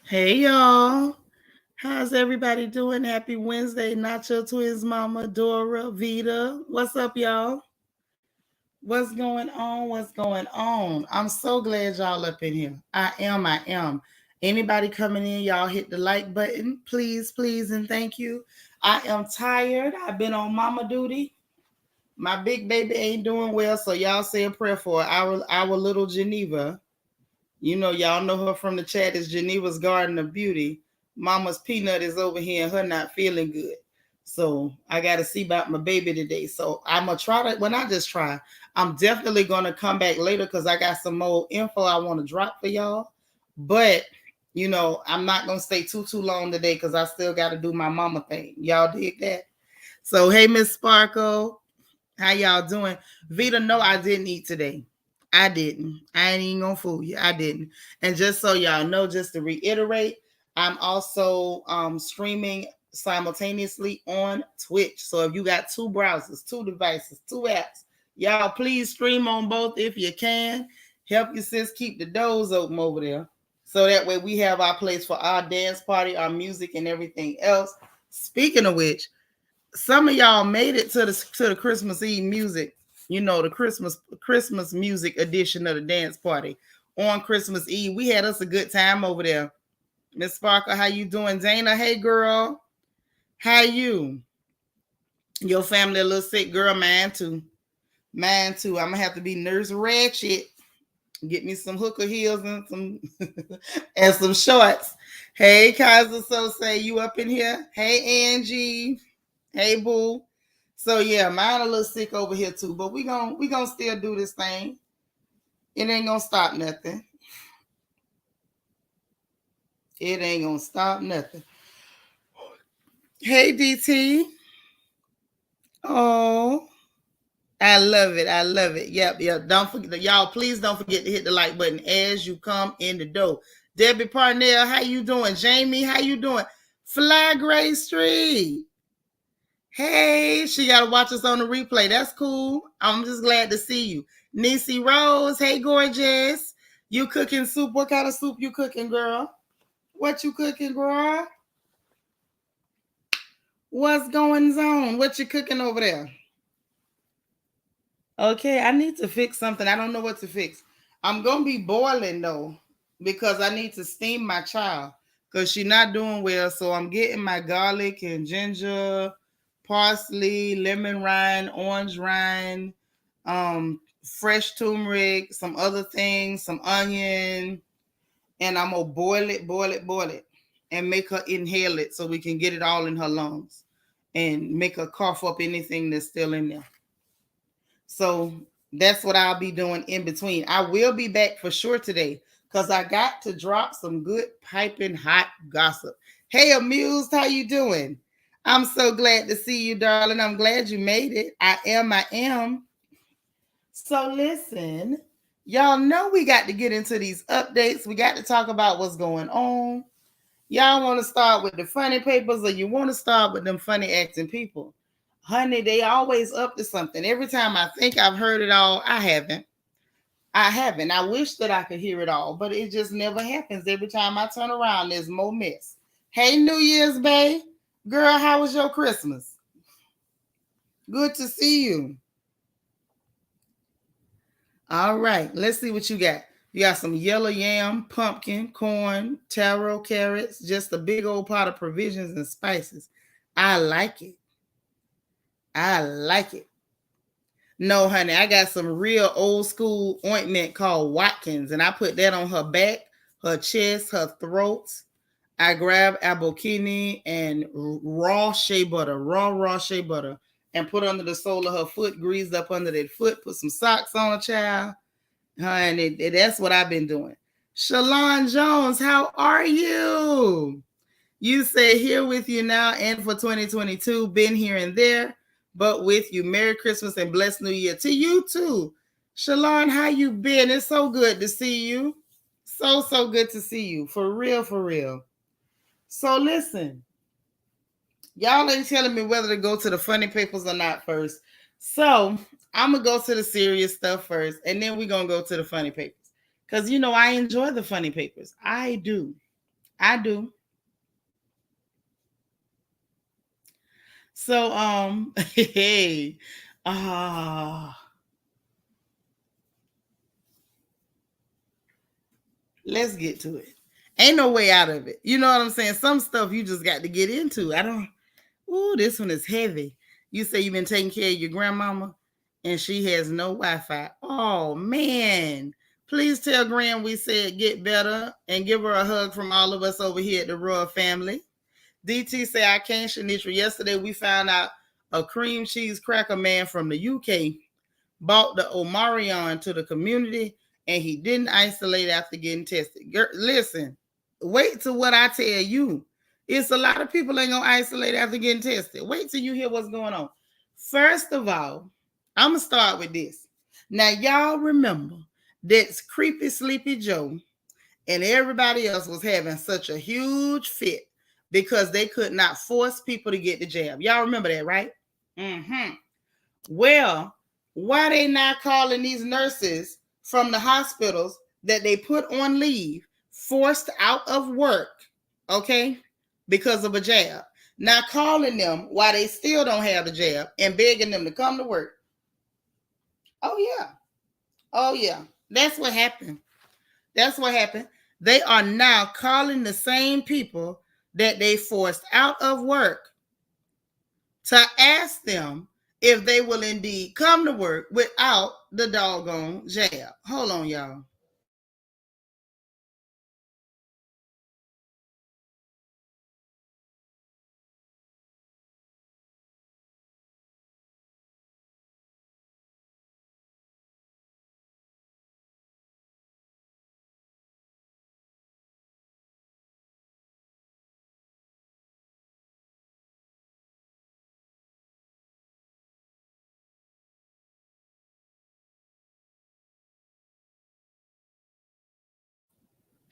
Hey y'all, how's everybody doing? Happy Wednesday, Nacho Twins Mama, Dora, Vita. What's up, y'all? What's going on? What's going on? I'm so glad y'all up in here. I am. Anybody coming in, y'all hit the like button, please, please, and thank you. I am tired. I've been on mama duty. My big baby ain't doing well, so y'all say a prayer for our little Geneva. Y'all know her from the chat as Geneva's Garden of Beauty. Mama's Peanut is over here and her not feeling good. So I got to see about my baby today. So I'm going to try to, when I just try, I'm definitely going to come back later because I got some more info I want to drop for y'all. But, I'm not going to stay too long today because I still got to do my mama thing. Y'all dig that? So, hey, Miss Sparkle, how y'all doing? Vita, no, I didn't eat today. I didn't. I ain't even gonna fool you. I didn't. And just so y'all know, just to reiterate, I'm also streaming simultaneously on Twitch. So if you got two browsers, two devices, two apps, y'all please stream on both if you can. Help your sis keep the doors open over there. So that way we have our place for our dance party, our music, and everything else. Speaking of which, some of y'all made it to the Christmas Eve music, the Christmas music edition of the dance party on Christmas Eve. We had us a good time over there. Miss Sparkle, how you doing? Dana, hey girl, how you? Your family a little sick, girl? Mine too. Mine too. I'm gonna have to be nurse ratchet. Get me some hooker heels and some and some shorts. Hey, Kaiser, so say you up in here? Hey, Angie. Hey, boo. So yeah, mine a little sick over here too, but we gonna still do this thing. It ain't gonna stop nothing. It ain't gonna stop nothing. Hey, DT. Oh, I love it. I love it. Yep. Don't forget, y'all. Please don't forget to hit the like button as you come in the door. Debbie Parnell, how you doing? Jamie, how you doing? Fly Gray Street. Hey, she got to watch us on the replay. That's cool. I'm just glad to see you. Nisi Rose, hey, gorgeous. You cooking soup? What kind of soup you cooking, girl? What you cooking, girl? What's going on? What you cooking over there? Okay, I need to fix something. I don't know what to fix. I'm going to be boiling, though, because I need to steam my child because she's not doing well. So I'm getting my garlic and ginger, parsley, lemon rind, orange rind, fresh turmeric, some other things, some onion, and I'm gonna boil it, and make her inhale it so we can get it all in her lungs and make her cough up anything that's still in there. So that's what I'll be doing in between. I will be back for sure today because I got to drop some good piping hot gossip. Hey, Amused, how you doing? I'm so glad to see you, darling. I'm glad you made it. I am. So listen, y'all know we got to get into these updates. We got to talk about what's going on. Y'all want to start with the funny papers or you want to start with them funny acting people? Honey, they always up to something. Every time I think I've heard it all, I haven't. I haven't. I wish that I could hear it all, but it just never happens. Every time I turn around, there's more mess. Hey, New Year's, babe. Girl, how was your Christmas? Good to see you. All right, let's see what you got. You got some yellow yam, pumpkin, corn, taro, carrots, just a big old pot of provisions and spices. I like it. I like it. No, honey, I got some real old school ointment called Watkins, and I put that on her back, her chest, her throat. I grab abokini and raw shea butter, and put under the sole of her foot, greased up under that foot, put some socks on a child. Honey, that's what I've been doing. Shalon Jones, how are you? You say here with you now and for 2022, been here and there, but with you. Merry Christmas and blessed New Year to you too. Shalon, how you been? It's so good to see you. So good to see you. For real, for real. So listen, y'all ain't telling me whether to go to the funny papers or not first. So I'm going to go to the serious stuff first, and then we're going to go to the funny papers. Because, I enjoy the funny papers. I do. I do. So hey, ah, let's get to it. Ain't no way out of it. You know what I'm saying? Some stuff you just got to get into. I don't. Ooh, this one is heavy. You say you've been taking care of your grandmama and she has no Wi-Fi. Oh man. Please tell Gran we said get better and give her a hug from all of us over here at the Royal family. DT say I can't, Shanitra. Yesterday we found out a cream cheese cracker man from the UK bought the Omarion to the community and he didn't isolate after getting tested. Listen, wait till what I tell you. It's a lot of people ain't gonna isolate after getting tested. Wait till you hear what's going on. First of all, I'm gonna start with this. Now, y'all remember that creepy Sleepy Joe and everybody else was having such a huge fit because they could not force people to get the jab. Y'all remember that, right? Mm-hmm. Well, why they not calling these nurses from the hospitals that they put on leave, forced out of work, okay, because of a jab? Not calling them why they still don't have the jab and begging them to come to work. Oh yeah. Oh yeah. That's what happened. That's what happened. They are now calling the same people that they forced out of work to ask them if they will indeed come to work without the doggone jab. Hold on, y'all.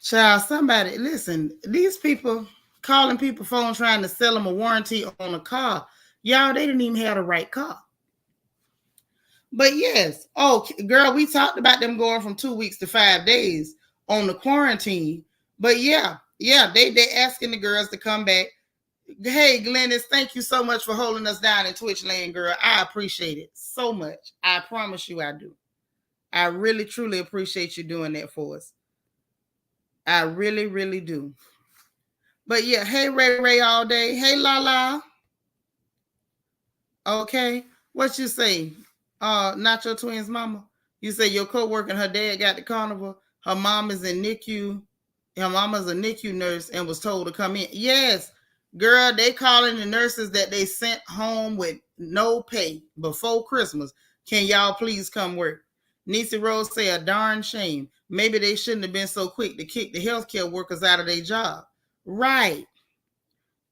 Child, somebody, listen, these people calling people phone trying to sell them a warranty on a car. Y'all, they didn't even have the right car. But yes, oh, girl, we talked about them going from 2 weeks to 5 days on the quarantine. But yeah, they asking the girls to come back. Hey, Glennis, thank you so much for holding us down in Twitch land, girl. I appreciate it so much. I promise you I do. I really, truly appreciate you doing that for us. I really, really do. But yeah, hey, Ray Ray all day. Hey, La La. Okay. What you say? Not your twins, mama. You say your co-worker and her dad got the carnival. Her mom is in NICU. Her mama's a NICU nurse and was told to come in. Yes, girl, they calling the nurses that they sent home with no pay before Christmas. Can y'all please come work? Niecy Rose say a darn shame. Maybe they shouldn't have been so quick to kick the healthcare workers out of their job. Right.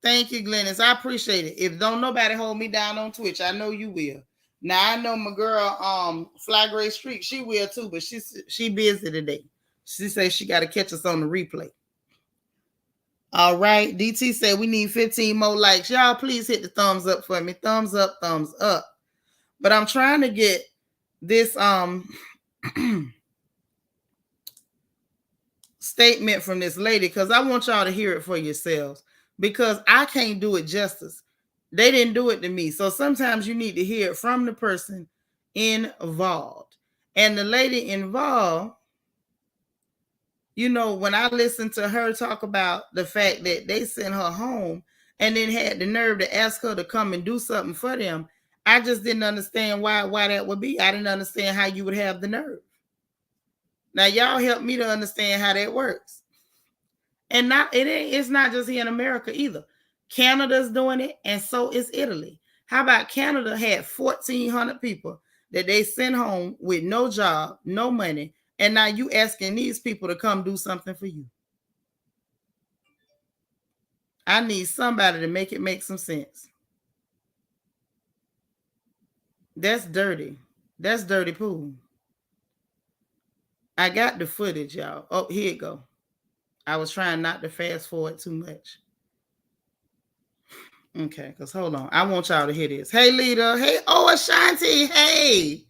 Thank you, Glennis. I appreciate it. If don't nobody hold me down on Twitch, I know you will. Now I know my girl, Fly Gray Street, she will too, but she busy today. She says she got to catch us on the replay. All right. DT said we need 15 more likes. Y'all please hit the thumbs up for me. Thumbs up, thumbs up. But I'm trying to get this statement from this lady because I want y'all to hear it for yourselves because I can't do it justice. They didn't do it to me. So sometimes you need to hear it from the person involved. And the lady involved, you know, when I listened to her talk about the fact that they sent her home and then had the nerve to ask her to come and do something for them, I just didn't understand why that would be. I didn't understand how you would have the nerve. Now y'all help me to understand how that works. And it's not just here in America either. Canada's doing it, and so is Italy. How about Canada had 1,400 people that they sent home with no job, no money, and now you asking these people to come do something for you. I need somebody to make it make some sense. That's dirty. That's dirty pool. I got the footage, y'all. Oh, here it go. I was trying not to fast forward too much. Okay, because hold on. I want y'all to hear this. Hey, Lita. Hey, oh, Ashanti. Hey.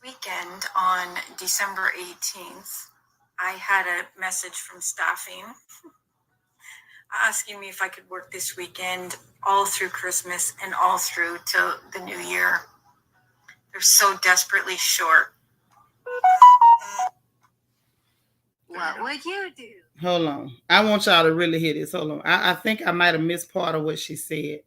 weekend on December 18th, I had a message from staffing asking me if I could work this weekend all through Christmas and all through till the new year. They're so desperately short. What would you do? Hold on. I want y'all to really hear this. Hold on. I think I might have missed part of what she said.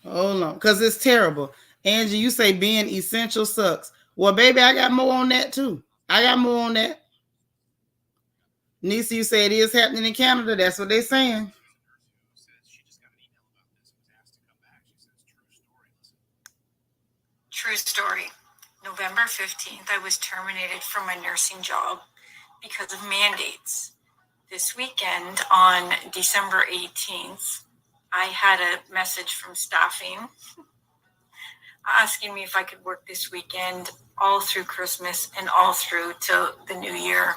Hold on. Because it's terrible. Angie, you say being essential sucks. Well, baby, I got more on that too. I got more on that. Nisa, you say it is happening in Canada. That's what they're saying. True story. November 15th, I was terminated from my nursing job because of mandates. This weekend on December 18th, I had a message from staffing asking me if I could work this weekend all through Christmas and all through till the new year.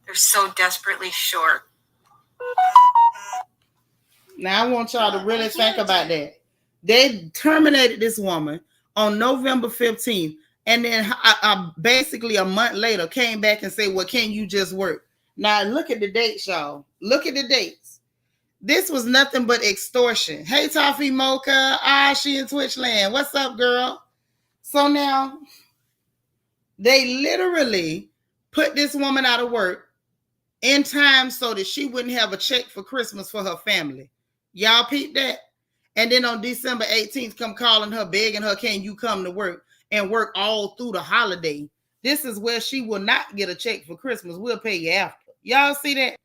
They're so desperately short. Now I want y'all to really think about that. They terminated this woman on November 15th, and then basically a month later came back and said, well, can you just work? Now look at the dates, y'all. Look at the dates. This was nothing but extortion. Hey, Toffee Mocha. She in Twitch land. What's up, girl? So now they literally put this woman out of work in time so that she wouldn't have a check for Christmas for her family. Y'all peep that? And then on December 18th, come calling her, begging her, can you come to work and work all through the holiday? This is where she will not get a check for Christmas. We'll pay you after. Y'all see that?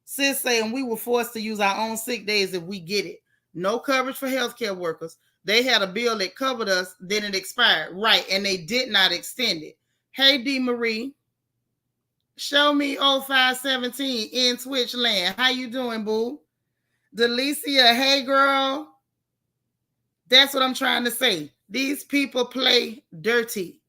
Sis saying we were forced to use our own sick days if we get it. No coverage for healthcare workers. They had a bill that covered us, then it expired. Right, and they did not extend it. Hey, D. Marie. Show me 0517 in Twitch land. How you doing, boo? Delicia, hey, girl. That's what I'm trying to say. These people play dirty.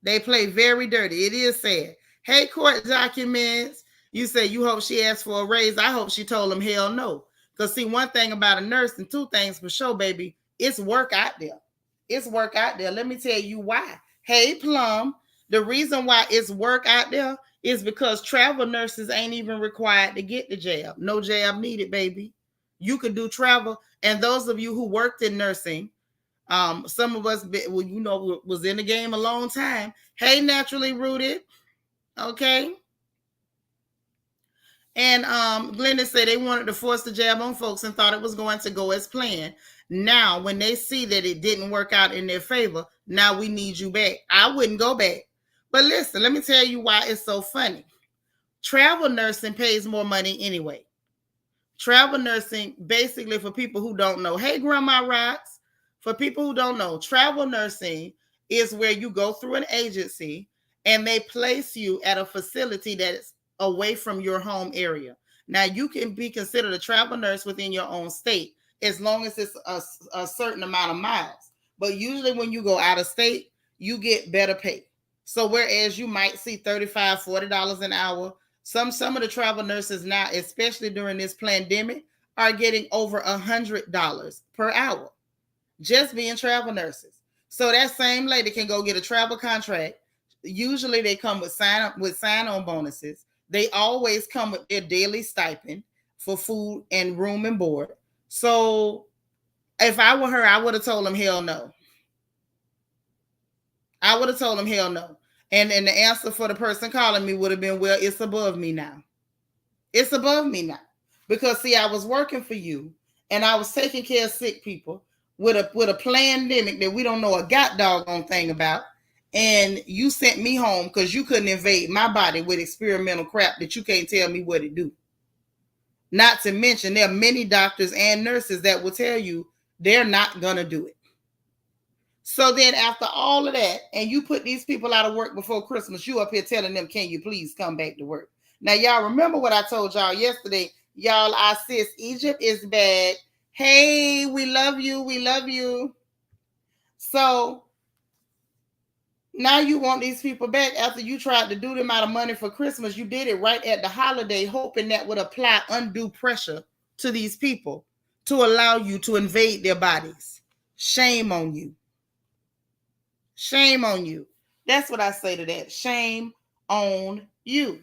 They play very dirty. It is sad. Hey, court documents. You say you hope she asked for a raise. I hope she told them hell no. Because see, one thing about a nurse and two things for sure, baby, it's work out there. It's work out there. Let me tell you why. Hey, Plum, the reason why it's work out there is because travel nurses ain't even required to get the jab. No jab needed, baby. You could do travel. And those of you who worked in nursing, some of us, was in the game a long time. Hey, naturally rooted. Okay. And Glenda said they wanted to force the jab on folks and thought it was going to go as planned. Now, when they see that it didn't work out in their favor, now we need you back. I wouldn't go back. But listen, let me tell you why it's so funny. Travel nursing pays more money anyway. Travel nursing, basically, for people who don't know, hey, Grandma Rocks, for people who don't know, travel nursing is where you go through an agency and they place you at a facility that's away from your home area. Now, you can be considered a travel nurse within your own state as long as it's a certain amount of miles. But usually when you go out of state, you get better pay. So whereas you might see $35, $40 an hour, some of the travel nurses now, especially during this pandemic, are getting over $100 per hour just being travel nurses. So that same lady can go get a travel contract. Usually they come with sign-on bonuses. They always come with their daily stipend for food and room and board. So if I were her, I would have told them hell no. I would have told them hell no. And the answer for the person calling me would have been, well, it's above me now. It's above me now. Because, see, I was working for you and I was taking care of sick people with a pandemic that we don't know a doggone thing about. And you sent me home because you couldn't invade my body with experimental crap that you can't tell me what to do. Not to mention, there are many doctors and nurses that will tell you they're not going to do it. So then after all of that, and you put these people out of work before Christmas, you up here telling them, can you please come back to work? Now, y'all remember what I told y'all yesterday. Y'all, our sis, Egypt is back. Hey, we love you. We love you. So now you want these people back after you tried to do them out of money for Christmas. You did it right at the holiday, hoping that would apply undue pressure to these people to allow you to invade their bodies. Shame on you. Shame on you. That's what I say to that. Shame on you.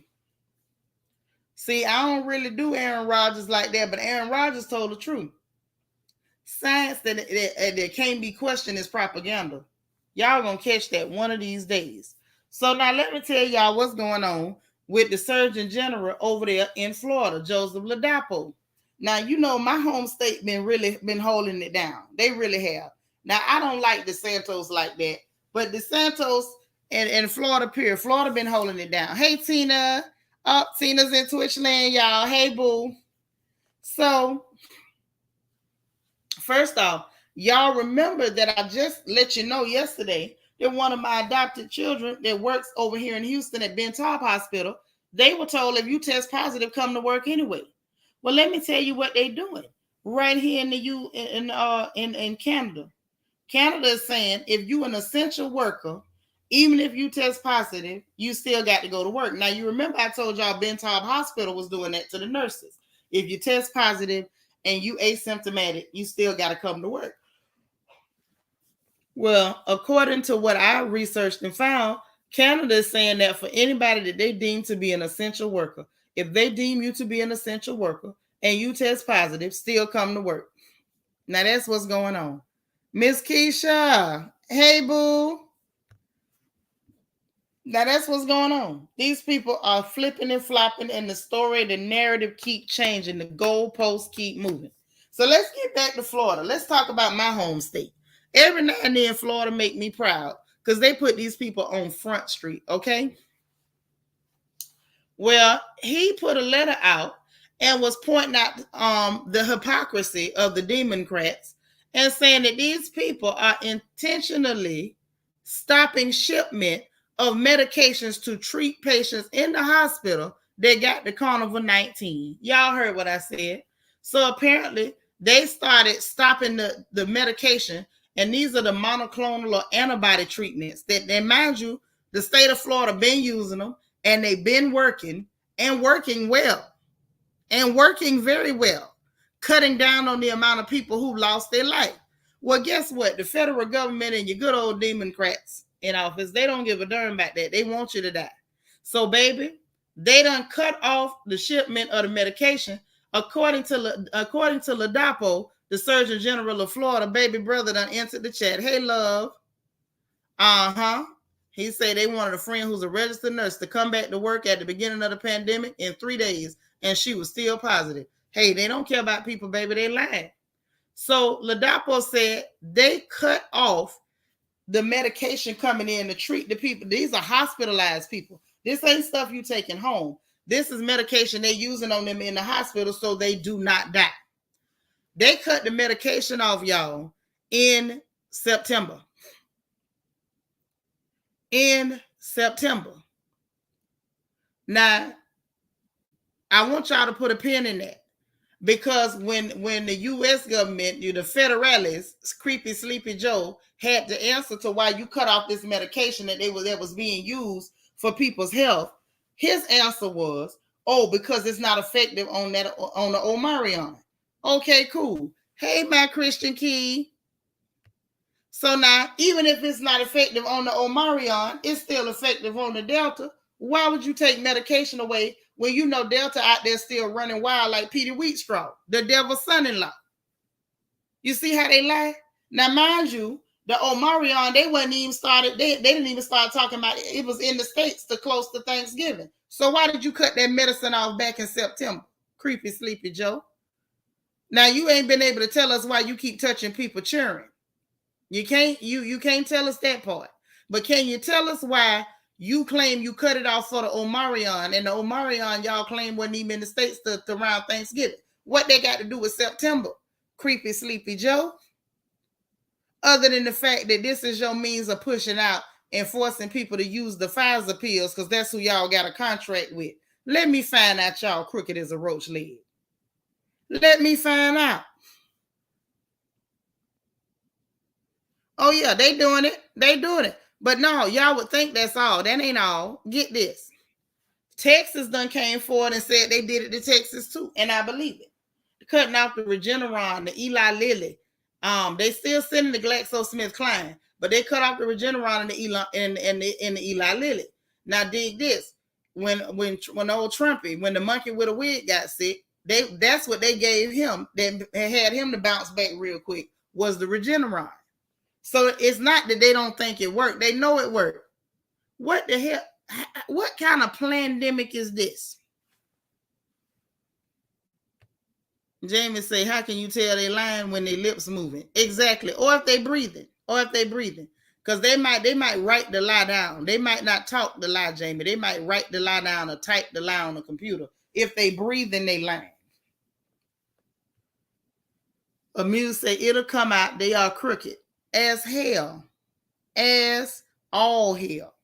See, I don't really do Aaron Rodgers like that, but Aaron Rodgers told the truth. Science that can't be questioned is propaganda. Y'all gonna catch that one of these days. So now let me tell y'all what's going on with the Surgeon General over there in Florida, Joseph Ladapo. Now, you know, my home state been holding it down. They really have. Now, I don't like DeSantis like that, but DeSantis and Florida, period. Florida been holding it down. Hey, Tina. Tina's in Twitch land, y'all. Hey, boo. So, first off, y'all remember that I just let you know yesterday that one of my adopted children that works over here in Houston at Ben Taub Hospital, they were told if you test positive, come to work anyway. Well, let me tell you what they're doing right here in Canada. Canada is saying if you're an essential worker, even if you test positive, you still got to go to work. Now, you remember I told y'all Ben Taub Hospital was doing that to the nurses. If you test positive and you asymptomatic, you still got to come to work. Well, according to what I researched and found, Canada is saying that for anybody that they deem to be an essential worker, if they deem you to be an essential worker and you test positive, still come to work. Now, that's what's going on. Miss Keisha, hey, boo. Now, that's what's going on. These people are flipping and flopping, and the story, the narrative keep changing. The goalposts keep moving. So let's get back to Florida. Let's talk about my home state. Every now and then, Florida make me proud because they put these people on Front Street, okay? Well, he put a letter out and was pointing out the hypocrisy of the Democrats and saying that these people are intentionally stopping shipment of medications to treat patients in the hospital that got the COVID-19. Y'all heard what I said. So apparently they started stopping the medication, and these are the monoclonal or antibody treatments that, mind you, the state of Florida been using them, and they've been working and working well and working very well, cutting down on the amount of people who lost their life. Well, guess what? The federal government and your good old Democrats in office, they don't give a darn about that. They want you to die. So, baby, they done cut off the shipment of the medication. According to Ladapo, the Surgeon General of Florida, baby brother done entered the chat. Hey, love. He said they wanted a friend who's a registered nurse to come back to work at the beginning of the pandemic in 3 days, and she was still positive. Hey, they don't care about people, baby. They lying. So Ladapo said they cut off the medication coming in to treat the people. These are hospitalized people. This ain't stuff you taking home. This is medication they're using on them in the hospital so they do not die. They cut the medication off, y'all, in September. In September. Now, I want y'all to put a pin in that, because when the U.S. government, the federalists, Creepy Sleepy Joe, had to answer to why you cut off this medication that was being used for people's health, his answer was, oh, because it's not effective on the Omarion. Okay, cool. Hey, my Christian Key. So now, even if it's not effective on the Omarion, it's still effective on the Delta. Why would you take medication away when you know Delta out there still running wild like Petey Wheatstraw, the devil's son-in-law? You see how they lie? Now, mind you, the Omarion, they didn't even start talking about it. It was in the States to close to Thanksgiving. So why did you cut that medicine off back in September? Creepy Sleepy Joe. Now, you ain't been able to tell us why you keep touching people cheering. You can't tell us that part. But can you tell us why you claim you cut it off for the Omarion, and the Omarion y'all claim wasn't even in the States to around Thanksgiving? What they got to do with September? Creepy Sleepy Joe? Other than the fact that this is your means of pushing out and forcing people to use the Pfizer pills because that's who y'all got a contract with. Let me find out y'all crooked as a roach leg. Let me find out. Oh, yeah, they doing it. They doing it. But no, y'all would think that's all. That ain't all. Get this. Texas done came forward and said they did it to Texas too, and I believe it. cutting off the Regeneron, the Eli Lilly. They still sending the GlaxoSmithKline, but they cut off the Regeneron and the Eli Lilly. Now dig this: when old Trumpy, when the monkey with a wig got sick, that's what they gave him. They had him to bounce back real quick. Was the Regeneron? So it's not that they don't think it worked; they know it worked. What the hell? What kind of pandemic is this? Jamie say, how can you tell they lying when their lips moving? Exactly. Or if they breathing. Because they might write the lie down. They might not talk the lie, Jamie. They might write the lie down or type the lie on the computer. If they breathing, they lying. Amuse say, it'll come out. They are crooked. As hell. As all hell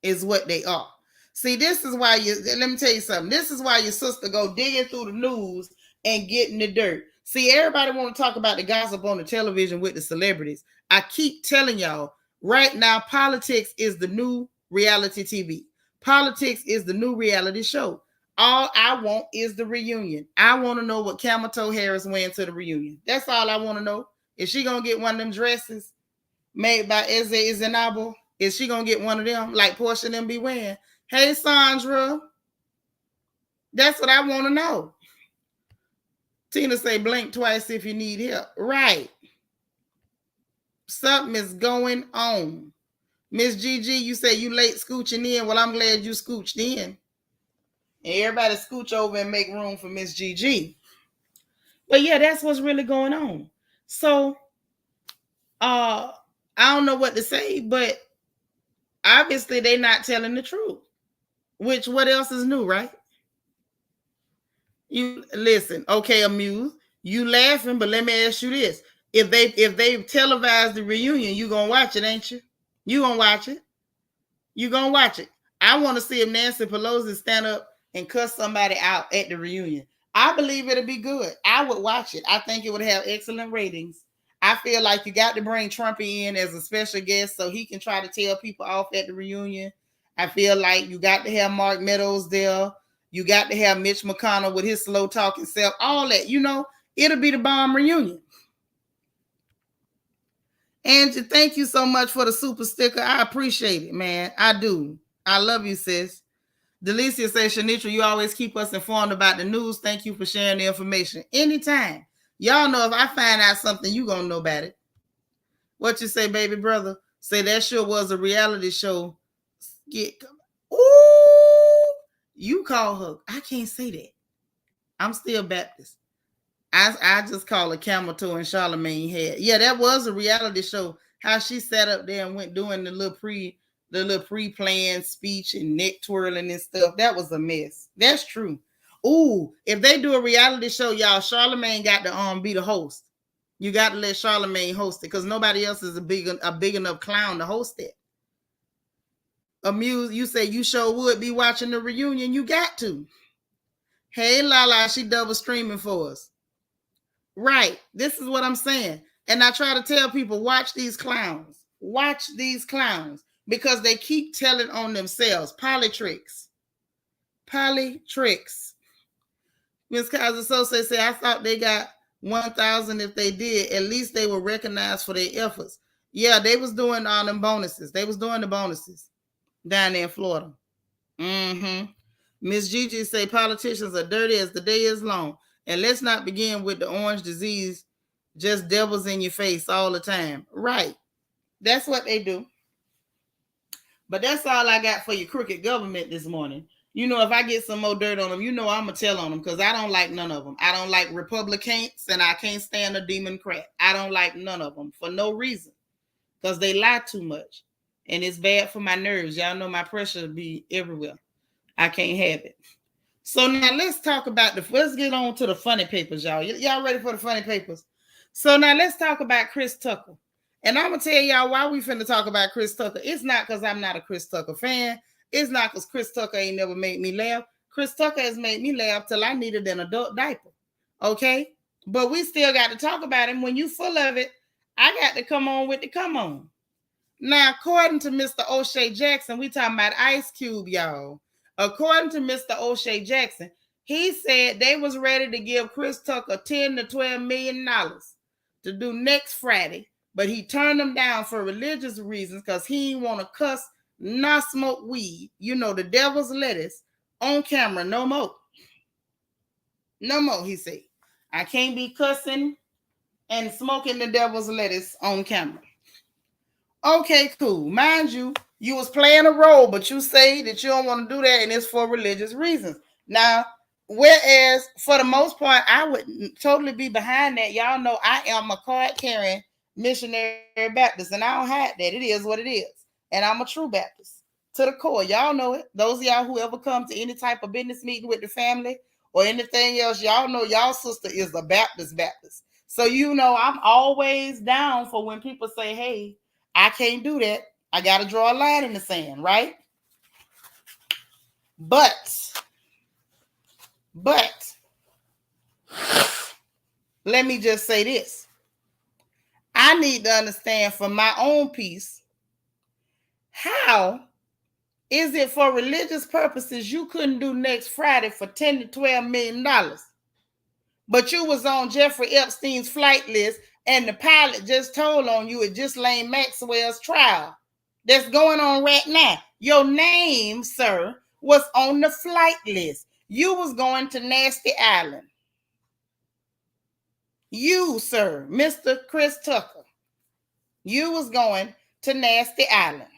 is what they are. See, this is why let me tell you something. This is why your sister go digging through the news and getting the dirt. See, everybody want to talk about the gossip on the television with the celebrities. I keep telling y'all, right now, politics is the new reality TV. Politics is the new reality show. All I want is the reunion. I want to know what Camel Toe Harris wearing to the reunion. That's all I want to know. Is she going to get one of them dresses made by Eze Izenabo? Is she going to get one of them like Portia and them be wearing? Hey, Sandra. That's what I want to know. Tina say, blink twice if you need help. Right. Something is going on. Miss Gigi, you say you late scooching in. Well, I'm glad you scooched in. And everybody scooch over and make room for Miss Gigi. But yeah, that's what's really going on. So, I don't know what to say, but obviously they're not telling the truth. Which, what else is new, right? You listen, okay, Amuse. You laughing, but let me ask you this: if they televised the reunion, you gonna watch it, ain't you? You gonna watch it? You gonna watch it? I want to see if Nancy Pelosi stand up and cuss somebody out at the reunion. I believe it'll be good. I would watch it. I think it would have excellent ratings. I feel like you got to bring Trumpy in as a special guest so he can try to tell people off at the reunion. I feel like you got to have Mark Meadows there. You got to have Mitch McConnell with his slow talking self. All that, it'll be the bomb reunion. Angie, thank you so much for the super sticker. I appreciate it, man. I do. I love you, sis. Delicia says, Shanitra, you always keep us informed about the news. Thank you for sharing the information. Anytime. Y'all know if I find out something, you gonna know about it. What you say, baby brother? Say that sure was a reality show. Ooh, you call her. I can't say that. I'm still Baptist. I just call her Camel Toe and Charlemagne head. Yeah, that was a reality show. How she sat up there and went doing the little pre-planned speech and neck twirling and stuff. That was a mess. That's true. Ooh, if they do a reality show, y'all, Charlemagne got to be the host. You got to let Charlemagne host it because nobody else is a big enough clown to host it. Amuse, you say you sure would be watching the reunion. You got to. Hey, Lala, she double streaming for us. Right. This is what I'm saying. And I try to tell people, watch these clowns. Watch these clowns because they keep telling on themselves. Polytricks. Miss Kaiser Sose say, I thought they got 1,000 if they did. At least they were recognized for their efforts. Yeah, they was doing all them bonuses. They was doing the bonuses down there in Florida. Miss Gigi say politicians are dirty as the day is long. And let's not begin with the orange disease, just devils in your face all the time. Right. That's what they do. But that's all I got for your crooked government this morning. If I get some more dirt on them, I'm going to tell on them because I don't like none of them. I don't like Republicans and I can't stand a Democrat. I don't like none of them for no reason because they lie too much. And it's bad for my nerves. Y'all know my pressure be everywhere. I can't have it. So now let's talk about let's get on to the funny papers, y'all. Y'all ready for the funny papers? So now let's talk about Chris Tucker. And I'm going to tell y'all why we finna talk about Chris Tucker. It's not because I'm not a Chris Tucker fan. It's not because Chris Tucker ain't never made me laugh. Chris Tucker has made me laugh till I needed an adult diaper. Okay? But we still got to talk about him. When you full of it, I got to come on with the come on. Now, according to Mr. O'Shea Jackson, we talking about Ice Cube, y'all. According to Mr. O'Shea Jackson, He said they was ready to give Chris Tucker $10 to $12 million to do next Friday, but he turned them down for religious reasons because he didn't want to cuss, not smoke weed, the devil's lettuce, on camera no more. No more, he said. I can't be cussing and smoking the devil's lettuce on camera. Okay, cool. Mind you, you was playing a role, but you say that you don't want to do that and it's for religious reasons. Now, whereas for the most part, I would totally be behind that. Y'all know I am a card-carrying missionary Baptist, and I don't hide that. It is what it is. And I'm a true Baptist to the core. Y'all know it. Those of y'all who ever come to any type of business meeting with the family or anything else, y'all know y'all sister is a Baptist. So I'm always down for when people say, hey, I can't do that. I got to draw a line in the sand, right? But let me just say this. I need to understand for my own peace, how is it for religious purposes you couldn't do next Friday for $10 to $12 million? But you was on Jeffrey Epstein's flight list and the pilot just told on you at Ghislaine Maxwell's trial that's going on right now. Your name, sir, was on the flight list. You was going to Nasty Island. You, sir, Mr. Chris Tucker, you was going to Nasty Island.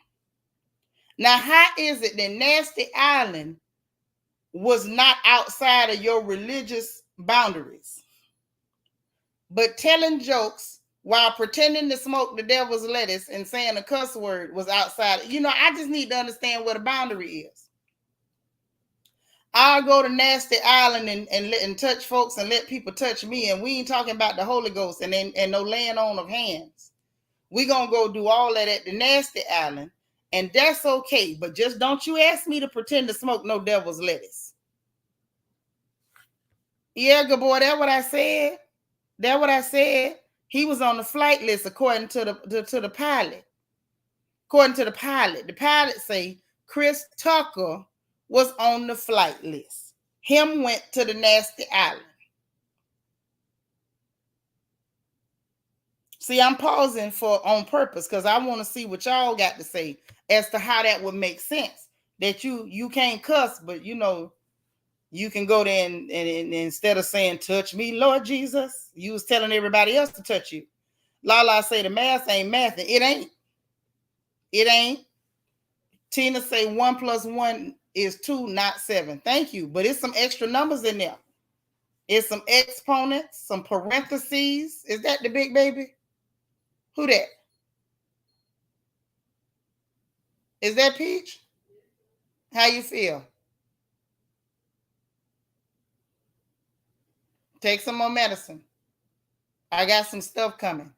Now, how is it that Nasty Island was not outside of your religious boundaries, but telling jokes while pretending to smoke the devil's lettuce and saying a cuss word was outside? I just need to understand what a boundary is. I'll go to Nasty Island and touch folks and let people touch me, and we ain't talking about the Holy Ghost and no laying on of hands. We gonna go do all that at the Nasty Island, and that's okay. But just don't you ask me to pretend to smoke no devil's lettuce. Yeah, good boy, that's what I said. That's what I said. He was on the flight list according to the pilot. According to the pilot say Chris Tucker was on the flight list. Him went to the Nasty Island. See, I'm pausing on purpose because I want to see what y'all got to say as to how that would make sense. That you can't cuss, but you can go there and instead of saying, touch me, Lord Jesus, you was telling everybody else to touch you. Lala say the math ain't math. It ain't. It ain't. Tina say 1 + 1 is 2, not 7. Thank you. But it's some extra numbers in there. It's some exponents, some parentheses. Is that the big baby? Who that? Is that Peach? How you feel? Take some more medicine. I got some stuff coming.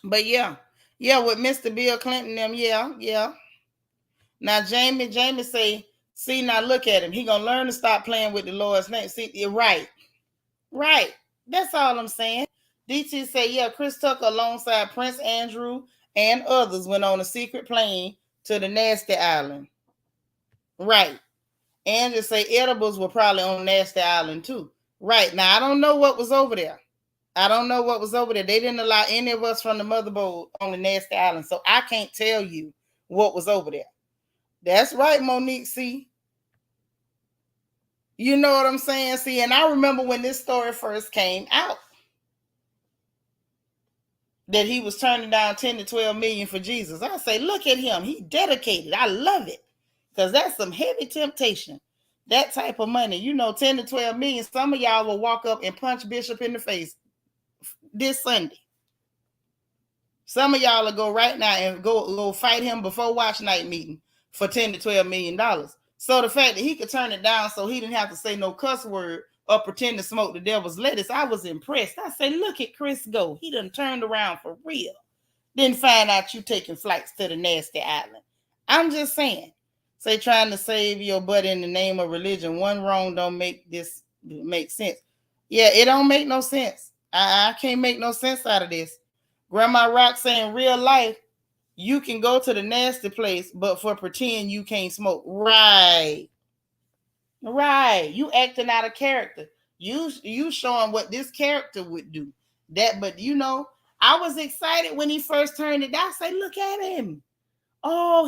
But yeah, with Mr. Bill Clinton them, yeah. Now Jamie say, see, now look at him. He gonna learn to stop playing with the Lord's name. See, you're right. That's all I'm saying. DT say, yeah, Chris Tucker alongside Prince Andrew and others went on a secret plane to the Nasty Island. Right. Andrew say edibles were probably on Nasty Island too. Right. Now I don't know what was over there. They didn't allow any of us from the motherboard on the Nasty Island. So I can't tell you what was over there. That's right, Monique. See, you know what I'm saying? See, and I remember when this story first came out, that he was turning down 10 to 12 million for Jesus. I say, look at him. He dedicated. I love it. Because that's some heavy temptation. That type of money, 10 to 12 million. Some of y'all will walk up and punch Bishop in the face this Sunday. Some of y'all will go right now and go fight him before watch night meeting for $10 to $12 million. So the fact that he could turn it down so he didn't have to say no cuss word or pretend to smoke the devil's lettuce, I was impressed. I say, look at Chris go. He done turned around for real. Didn't find out you taking flights to the Nasty Island. I'm just saying. Say trying to save your butt in the name of religion. One wrong don't make this make sense. Yeah, it don't make no sense. I can't make no sense out of this. Grandma Rock saying real life, You can go to the nasty place, but for pretend you can't smoke. Right. Right. You acting out of character. You showing what this character would do. But I was excited when he first turned it down. I say, look at him. Oh,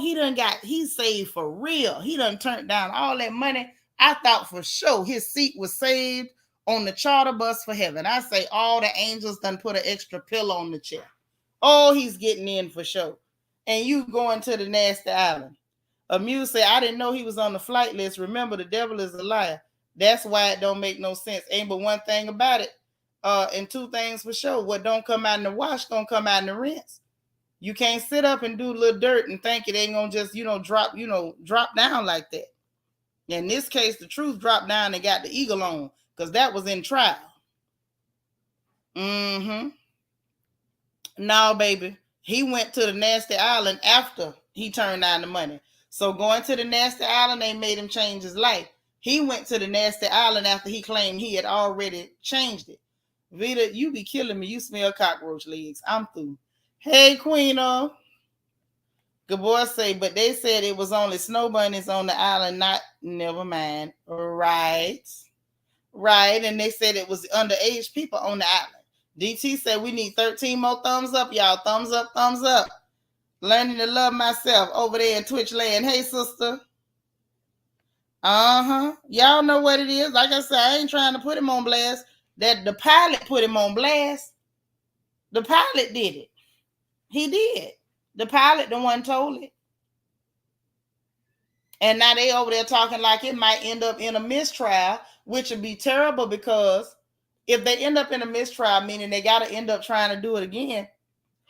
he's saved for real. He done turned down all that money. I thought for sure his seat was saved on the charter bus for heaven. I say all the angels done put an extra pillow on the chair. Oh, he's getting in for sure. And you going to the nasty island. Amuse said, I didn't know he was on the flight list. Remember, the devil is a liar. That's why it don't make no sense. Ain't but one thing about it. And two things for sure. What don't come out in the wash gonna come out in the rinse. You can't sit up and do a little dirt and think it ain't gonna just, drop down like that. In this case, the truth dropped down and got the eagle on, because that was in trial. Mm-hmm. No, baby. He went to the nasty island after he turned down the money. So going to the nasty island, they made him change his life. He went to the nasty island after he claimed he had already changed it. Vita, you be killing me. You smell cockroach legs. I'm through. Hey, Queeno. Good boy say, but they said it was only snow bunnies on the island, never mind. Right. And they said it was underage people on the island. DT said we need 13 more thumbs up, y'all. Thumbs up, thumbs up. Learning to love myself over there in Twitch land. Hey, sister. Y'all know what it is. Like I said, I ain't trying to put him on blast. That the pilot put him on blast. The pilot did it. He did. The pilot, the one told it. And now they over there talking like it might end up in a mistrial, which would be terrible, because if they end up in a mistrial, meaning they got to end up trying to do it again,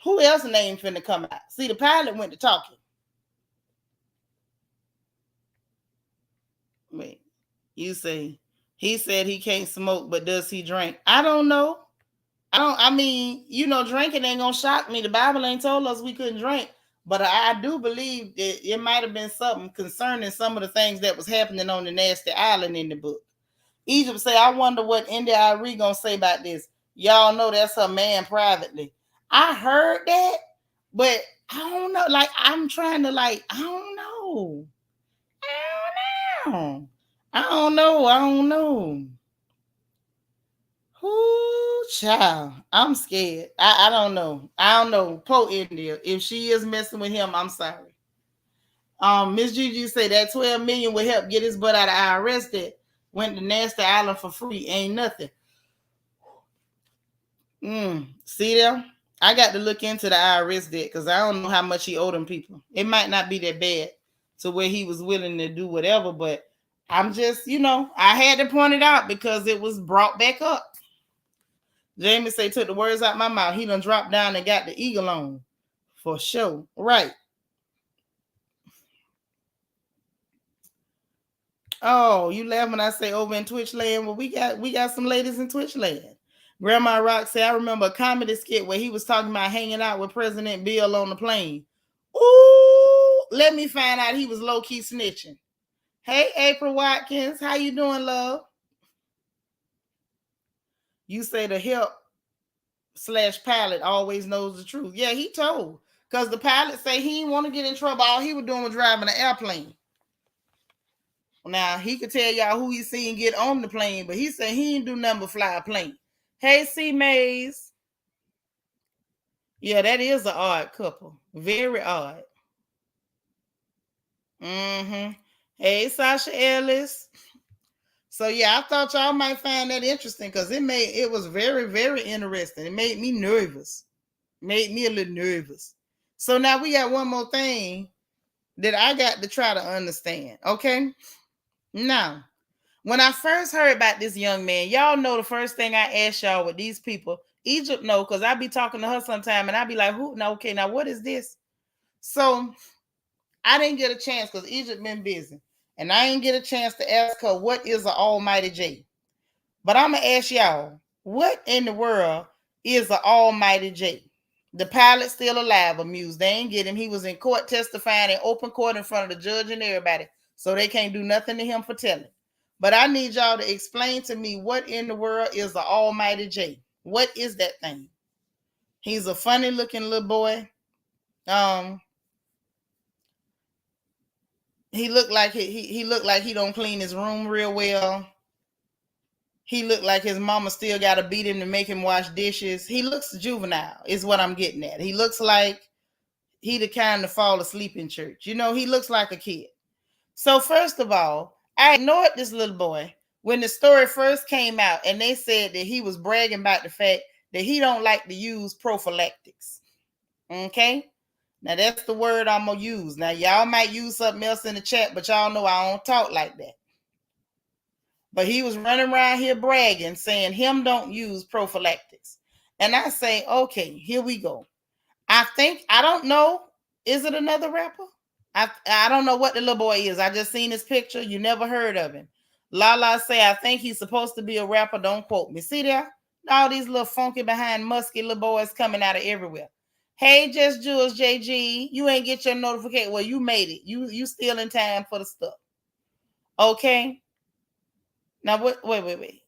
who else name finna come out? See, the pilot went to talking. Wait, you say, he said he can't smoke, but does he drink? I don't know. Drinking ain't gonna shock me. The Bible ain't told us we couldn't drink. But I do believe that it might have been something concerning some of the things that was happening on the nasty island in the book. Egypt say, I wonder what India Irie gonna say about this. Y'all know that's her man privately. I heard that, but I don't know. Like, I'm trying to I don't know. I don't know. Ooh, child. I'm scared. I don't know. Poor India. If she is messing with him, I'm sorry. Miss Gigi said that 12 million would help get his butt out of IRS that went to Nasty Island for free. Ain't nothing. See there? I got to look into the IRS debt, because I don't know how much he owed them people. It might not be that bad to where he was willing to do whatever, but I'm just, I had to point it out because it was brought back up. Jamie say, took the words out my mouth. He done dropped down and got the eagle on. For sure. Right. Oh, you laugh when I say over in Twitch land? Well, we got some ladies in Twitch land. Grandma Rock say, I remember a comedy skit where he was talking about hanging out with President Bill on the plane. Ooh, let me find out he was low-key snitching. Hey, April Watkins, how you doing, love? You say the help/pilot always knows the truth. Yeah, he told. Because the pilot say he didn't want to get in trouble. All he was doing was driving an airplane. Now, he could tell y'all who he seen get on the plane, but he said he didn't do nothing but fly a plane. Hey, C. Mays. Yeah, that is an odd couple. Very odd. Hey, Sasha Ellis. So, yeah, I thought y'all might find that interesting, because it was very, very interesting. It made me nervous. Made me a little nervous. So now we got one more thing that I got to try to understand. Okay. Now, when I first heard about this young man, y'all know the first thing I asked y'all with these people, Egypt know, because I be talking to her sometime and I be like, who? Now, okay, now what is this? So I didn't get a chance because Egypt been busy. And I didn't get a chance to ask her, what is an almighty J? But I'm going to ask y'all, what in the world is an almighty J? The pilot's still alive, amused. They ain't get him. He was in court testifying in open court in front of the judge and everybody. So they can't do nothing to him for telling. But I need y'all to explain to me what in the world is the almighty J. What is that thing? He's a funny looking little boy. He looked like he looked like he don't clean his room real well. He looked like his mama still got to beat him to make him wash dishes. He looks juvenile, is what I'm getting at. He looks like he the kind to fall asleep in church. You know, he looks like a kid. So first of all, I ignored this little boy when the story first came out, and they said that he was bragging about the fact that he don't like to use prophylactics. Okay? Now that's the word I'm gonna use. Now y'all might use something else in the chat, but y'all know I don't talk like that. But he was running around here bragging, saying him don't use prophylactics. And I say, okay, here we go. I don't know. Is it another rapper? I don't know what the little boy is. I just seen his picture. You never heard of him. Lala say, I think he's supposed to be a rapper. Don't quote me. See there? All these little funky behind musky little boys coming out of everywhere. Hey, Just Jules JG, you ain't get your notification. Well, you made it. You still in time for the stuff. Okay. Now, wait.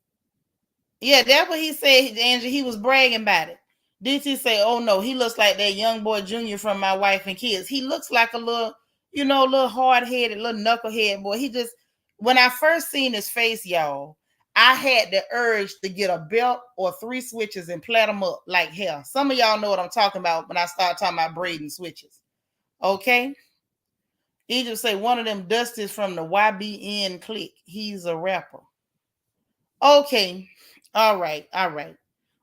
Yeah, that's what he said, Angie. He was bragging about it. DT say, oh no, he looks like that young boy Junior from My Wife and Kids. He looks like a little, little hard-headed, little knucklehead boy. He just, when I first seen his face, y'all, I had the urge to get a belt or 3 switches and plait them up like hell. Some of y'all know what I'm talking about when I start talking about braiding switches. Okay? He just say one of them dusties from the YBN clique. He's a rapper. Okay. All right.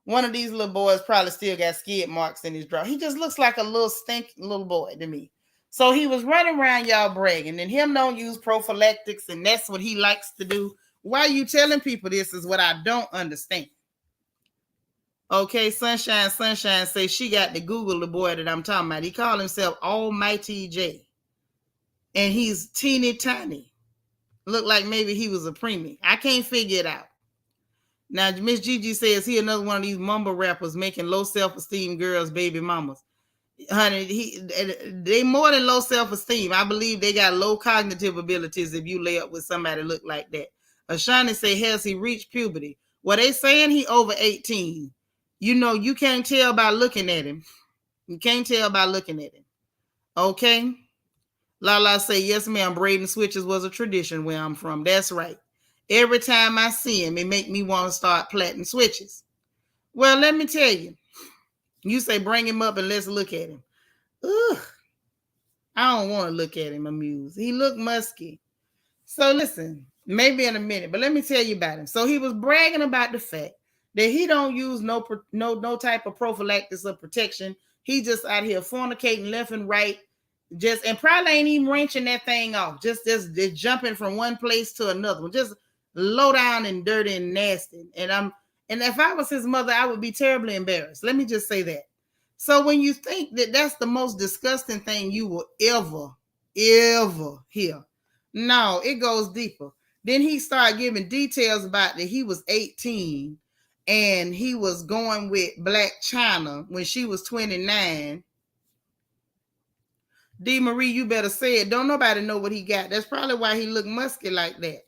One of these little boys probably still got skid marks in his jaw. He just looks like a little stinky little boy to me. So he was running around y'all bragging, and him don't use prophylactics, and that's what he likes to do. Why are you telling people this is what I don't understand. Okay, Sunshine says she got to Google the boy that I'm talking about. He called himself Almighty J. And he's teeny tiny. Look like maybe he was a preemie. I can't figure it out. Now, Miss Gigi says he another one of these mumble rappers making low self-esteem girls baby mamas. Honey, they more than low self-esteem. I believe they got low cognitive abilities if you lay up with somebody look like that. Ashani say, has he reached puberty? Well, they saying he over 18. You can't tell by looking at him. You can't tell by looking at him. Okay? Lala say, yes, ma'am, braiding switches was a tradition where I'm from. That's right. Every time I see him, it make me want to start plaiting switches. Well, let me tell you. You say bring him up and let's look at him. Ugh. I don't want to look at him amused. He look musky. So listen, maybe in a minute, but let me tell you about him. So he was bragging about the fact that he don't use no type of prophylactics or protection. He just out here fornicating left and right. And probably ain't even wrenching that thing off. Just jumping from one place to another one. Just low down and dirty and nasty. And if I was his mother, I would be terribly embarrassed. Let me just say that. So when you think that that's the most disgusting thing you will ever hear, no, it goes deeper. Then he started giving details about that he was 18 and he was going with Black China when she was 29. D. Marie, you better say it. Don't nobody know what he got. That's probably why he looked musky like that.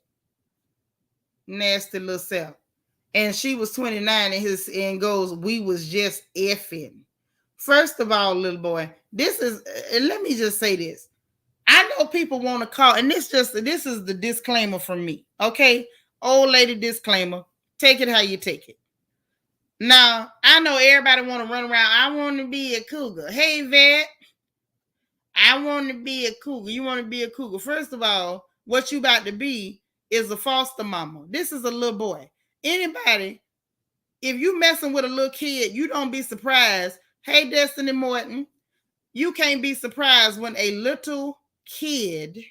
Nasty little self. And she was 29 and goes, we was just effing. First of all, little boy, let me just say this. I know people want to call, and this is the disclaimer from me. Okay? Old lady disclaimer. Take it how you take it. Now, I know everybody want to run around. I want to be a cougar. Hey, vet. I want to be a cougar. You want to be a cougar. First of all, what you about to be is a foster mama. This is a little boy. Anybody, if you messing with a little kid, you don't be surprised. Hey, Destiny Morton, you can't be surprised when a little kid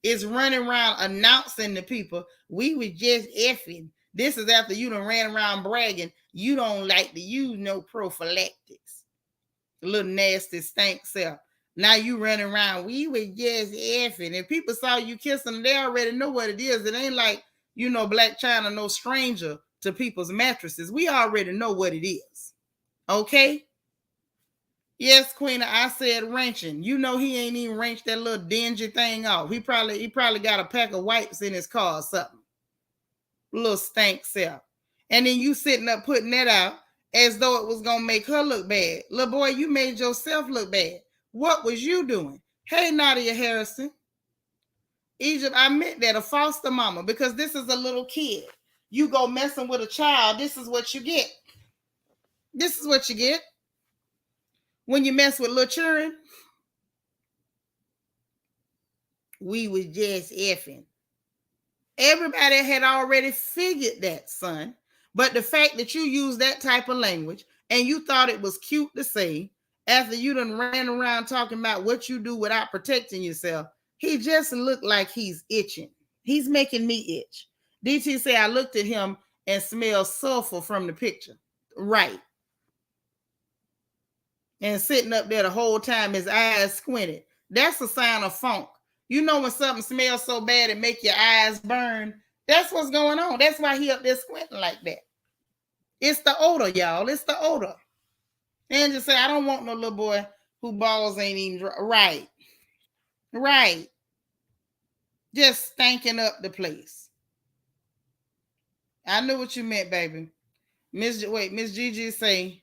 is running around announcing to people, we were just effing. This is after you done ran around bragging. You don't like to use no prophylactics. Little nasty stank self. Now you running around, we were just effing. If people saw you kissing them, they already know what it is. It ain't like, Black China, no stranger to people's mattresses. We already know what it is. Okay? Yes, Queen, I said wrenching. He ain't even wrenched that little dingy thing off. He probably got a pack of wipes in his car or something. Little stank self. And then you sitting up putting that out as though it was going to make her look bad. Little boy, you made yourself look bad. What was you doing? Hey, Nadia Harrison. Egypt, I meant that, a foster mama, because this is a little kid. You go messing with a child, this is what you get. This is what you get when you mess with little children. We was just effing. Everybody had already figured that, son. But the fact that you use that type of language and you thought it was cute to say after you done ran around talking about what you do without protecting yourself, he just looked like he's itching. He's making me itch. DT say I looked at him and smelled sulfur from the picture. Right. And sitting up there the whole time, his eyes squinted. That's a sign of funk. You know when something smells so bad it make your eyes burn? That's what's going on. That's why he up there squinting like that. It's the odor, y'all. It's the odor. And just say, I don't want no little boy who balls ain't even dry. Right. Right. Just stanking up the place. I knew what you meant, baby. Miss Gigi say,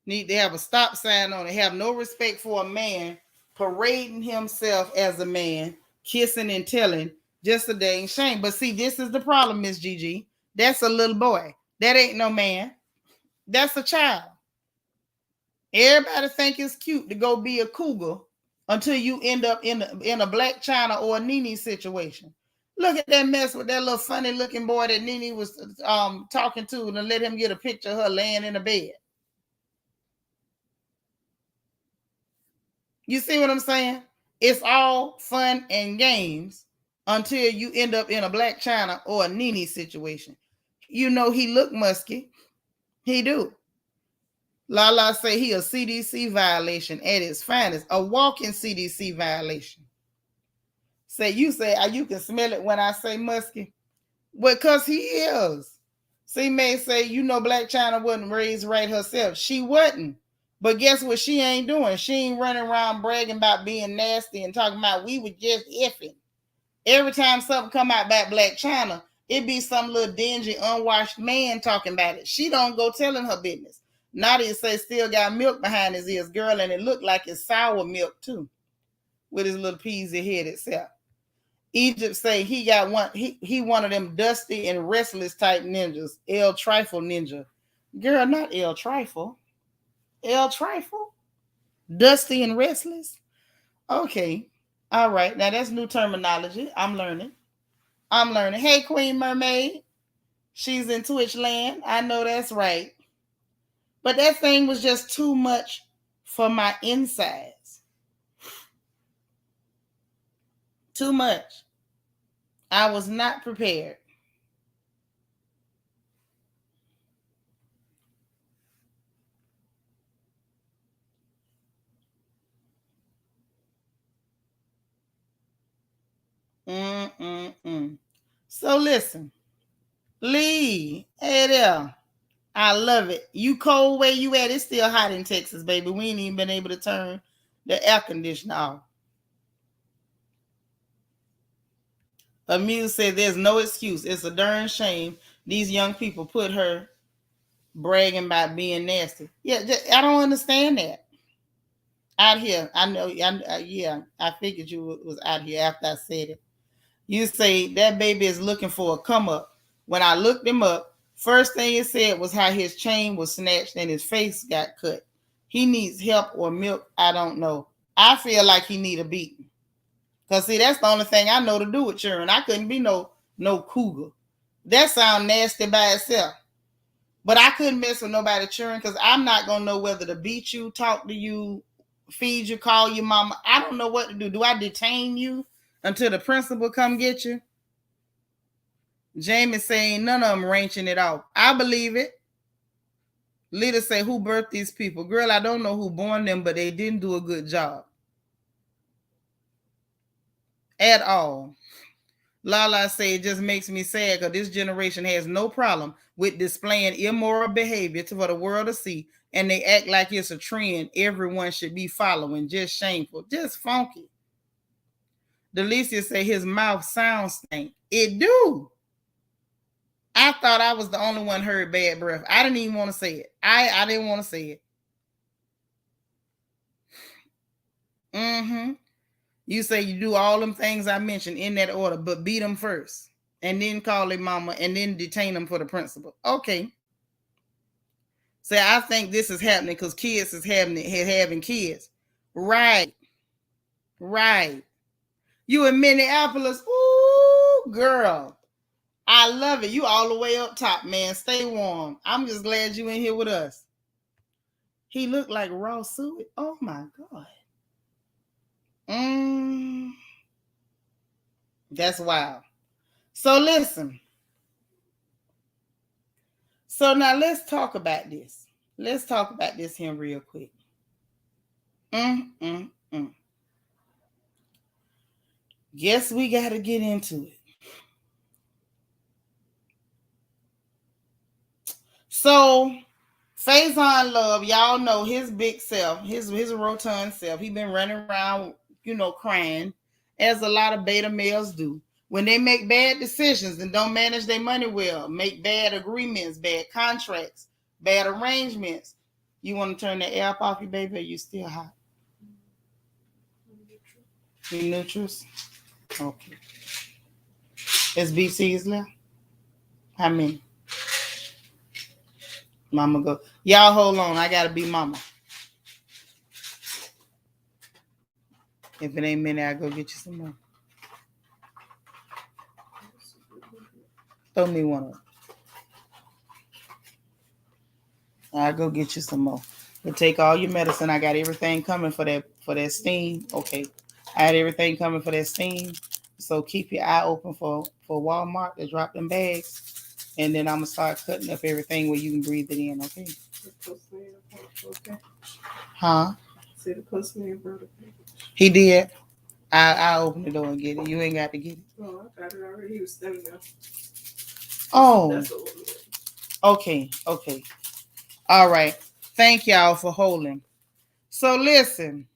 need to have a stop sign on it. Have no respect for a man parading himself as a man, kissing and telling, just a dang shame. But see, this is the problem, Miss Gigi. That's a little boy. That ain't no man. That's a child. Everybody think it's cute to go be a cougar until you end up in a Black China or a Nene situation. Look at that mess with that little funny looking boy that Nene was talking to, and let him get a picture of her laying in a bed. You see what I'm saying? It's all fun and games until you end up in a Black China or a Nene situation. You know he look musky. He do. Lala say he a CDC violation at its finest. A walking CDC violation. Say you can smell it when I say musky. Well, because he is. See, May say, you know Black China wasn't raised right herself. She wasn't. But guess what she ain't doing? She ain't running around bragging about being nasty and talking about we were just effing. Every time something come out about Black China, it be some little dingy, unwashed man talking about it. She don't go telling her business. Nadia say still got milk behind his ears, girl, and it looked like it's sour milk too, with his little peasy head itself. Egypt say he got one. He one of them dusty and restless type ninjas. El Trifle ninja, girl, not El Trifle. El Trifle, dusty and restless. Okay, all right. Now that's new terminology. I'm learning. Hey, Queen Mermaid. She's in Twitch land. I know that's right. But that thing was just too much for my insides. Too much. I was not prepared. So listen. Lee, hey there. I love it. You cold where you at? It's still hot in Texas, baby. We ain't even been able to turn the air conditioner off. Amuse said there's no excuse. It's a darn shame these young people put her bragging about being nasty. Yeah, I don't understand that. Out here, I know. I figured you was out here after I said it. You say that baby is looking for a come up. When I looked him up, first thing it said was how his chain was snatched and his face got cut. He needs help or milk. I don't know. I feel like he need a beating. Cause see, that's the only thing I know to do with children. I couldn't be no cougar. That sound nasty by itself. But I couldn't mess with nobody children because I'm not gonna know whether to beat you, talk to you, feed you, call you mama. I don't know what to do. Do I detain you until the principal come get you? Jamie saying none of them wrenching it off. I believe it. Lita say, who birthed these people? Girl, I don't know who born them, but they didn't do a good job. At all. Lala say it just makes me sad because this generation has no problem with displaying immoral behavior for the world to see, and they act like it's a trend everyone should be following. Just shameful. Just funky. Delicia say his mouth sounds stink. It do. I thought I was the only one heard bad breath. I didn't even want to say it. I didn't want to say it. You say you do all them things I mentioned in that order, but beat them first. And then call their mama and then detain them for the principal. Okay. Say, I think this is happening because kids is having kids. Right. Right. You in Minneapolis? Ooh, girl. I love it. You all the way up top, man. Stay warm. I'm just glad you in here with us. He looked like raw sewage. Oh my God. That's wild. So listen. So now let's talk about this. Let's talk about this here real quick. Guess we got to get into it. So Faison Love, y'all know his big self, his rotund self. He been running around, crying, as a lot of beta males do. When they make bad decisions and don't manage their money well, make bad agreements, bad contracts, bad arrangements. You want to turn the air up off you, baby, or you still hot? You neutrals? Okay. SBCs left? How many? Mama go. Y'all hold on. I got to be mama. If it ain't many, I'll go get you some more. Throw me one up. I'll go get you some more. But take all your medicine. I got everything coming for that steam. Okay. I had everything coming for that steam. So keep your eye open for Walmart to drop them bags. And then I'm going to start cutting up everything where you can breathe it in, okay? Okay. Huh? See the postman brought it. He did. I'll open the door and get it. You ain't got to get it. Oh, I got it already. He was standing there. Oh. That's okay. All right. Thank y'all for holding. So listen.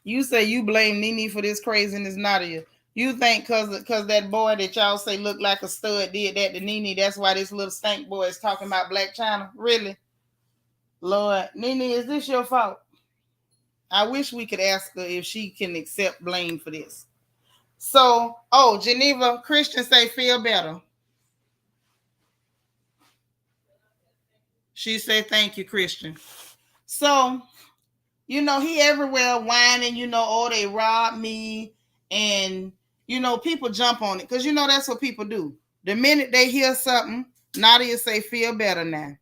You say you blame Nene for this craziness, Nadia. You think because that boy that y'all say looked like a stud did that to Nene, that's why this little stank boy is talking about Black China? Really? Lord, Nene, is this your fault? I wish we could ask her if she can accept blame for this. So, Geneva, Christian say feel better. She said thank you, Christian. So, he everywhere whining, they robbed me. And, people jump on it because, that's what people do. The minute they hear something, Nadia say feel better now.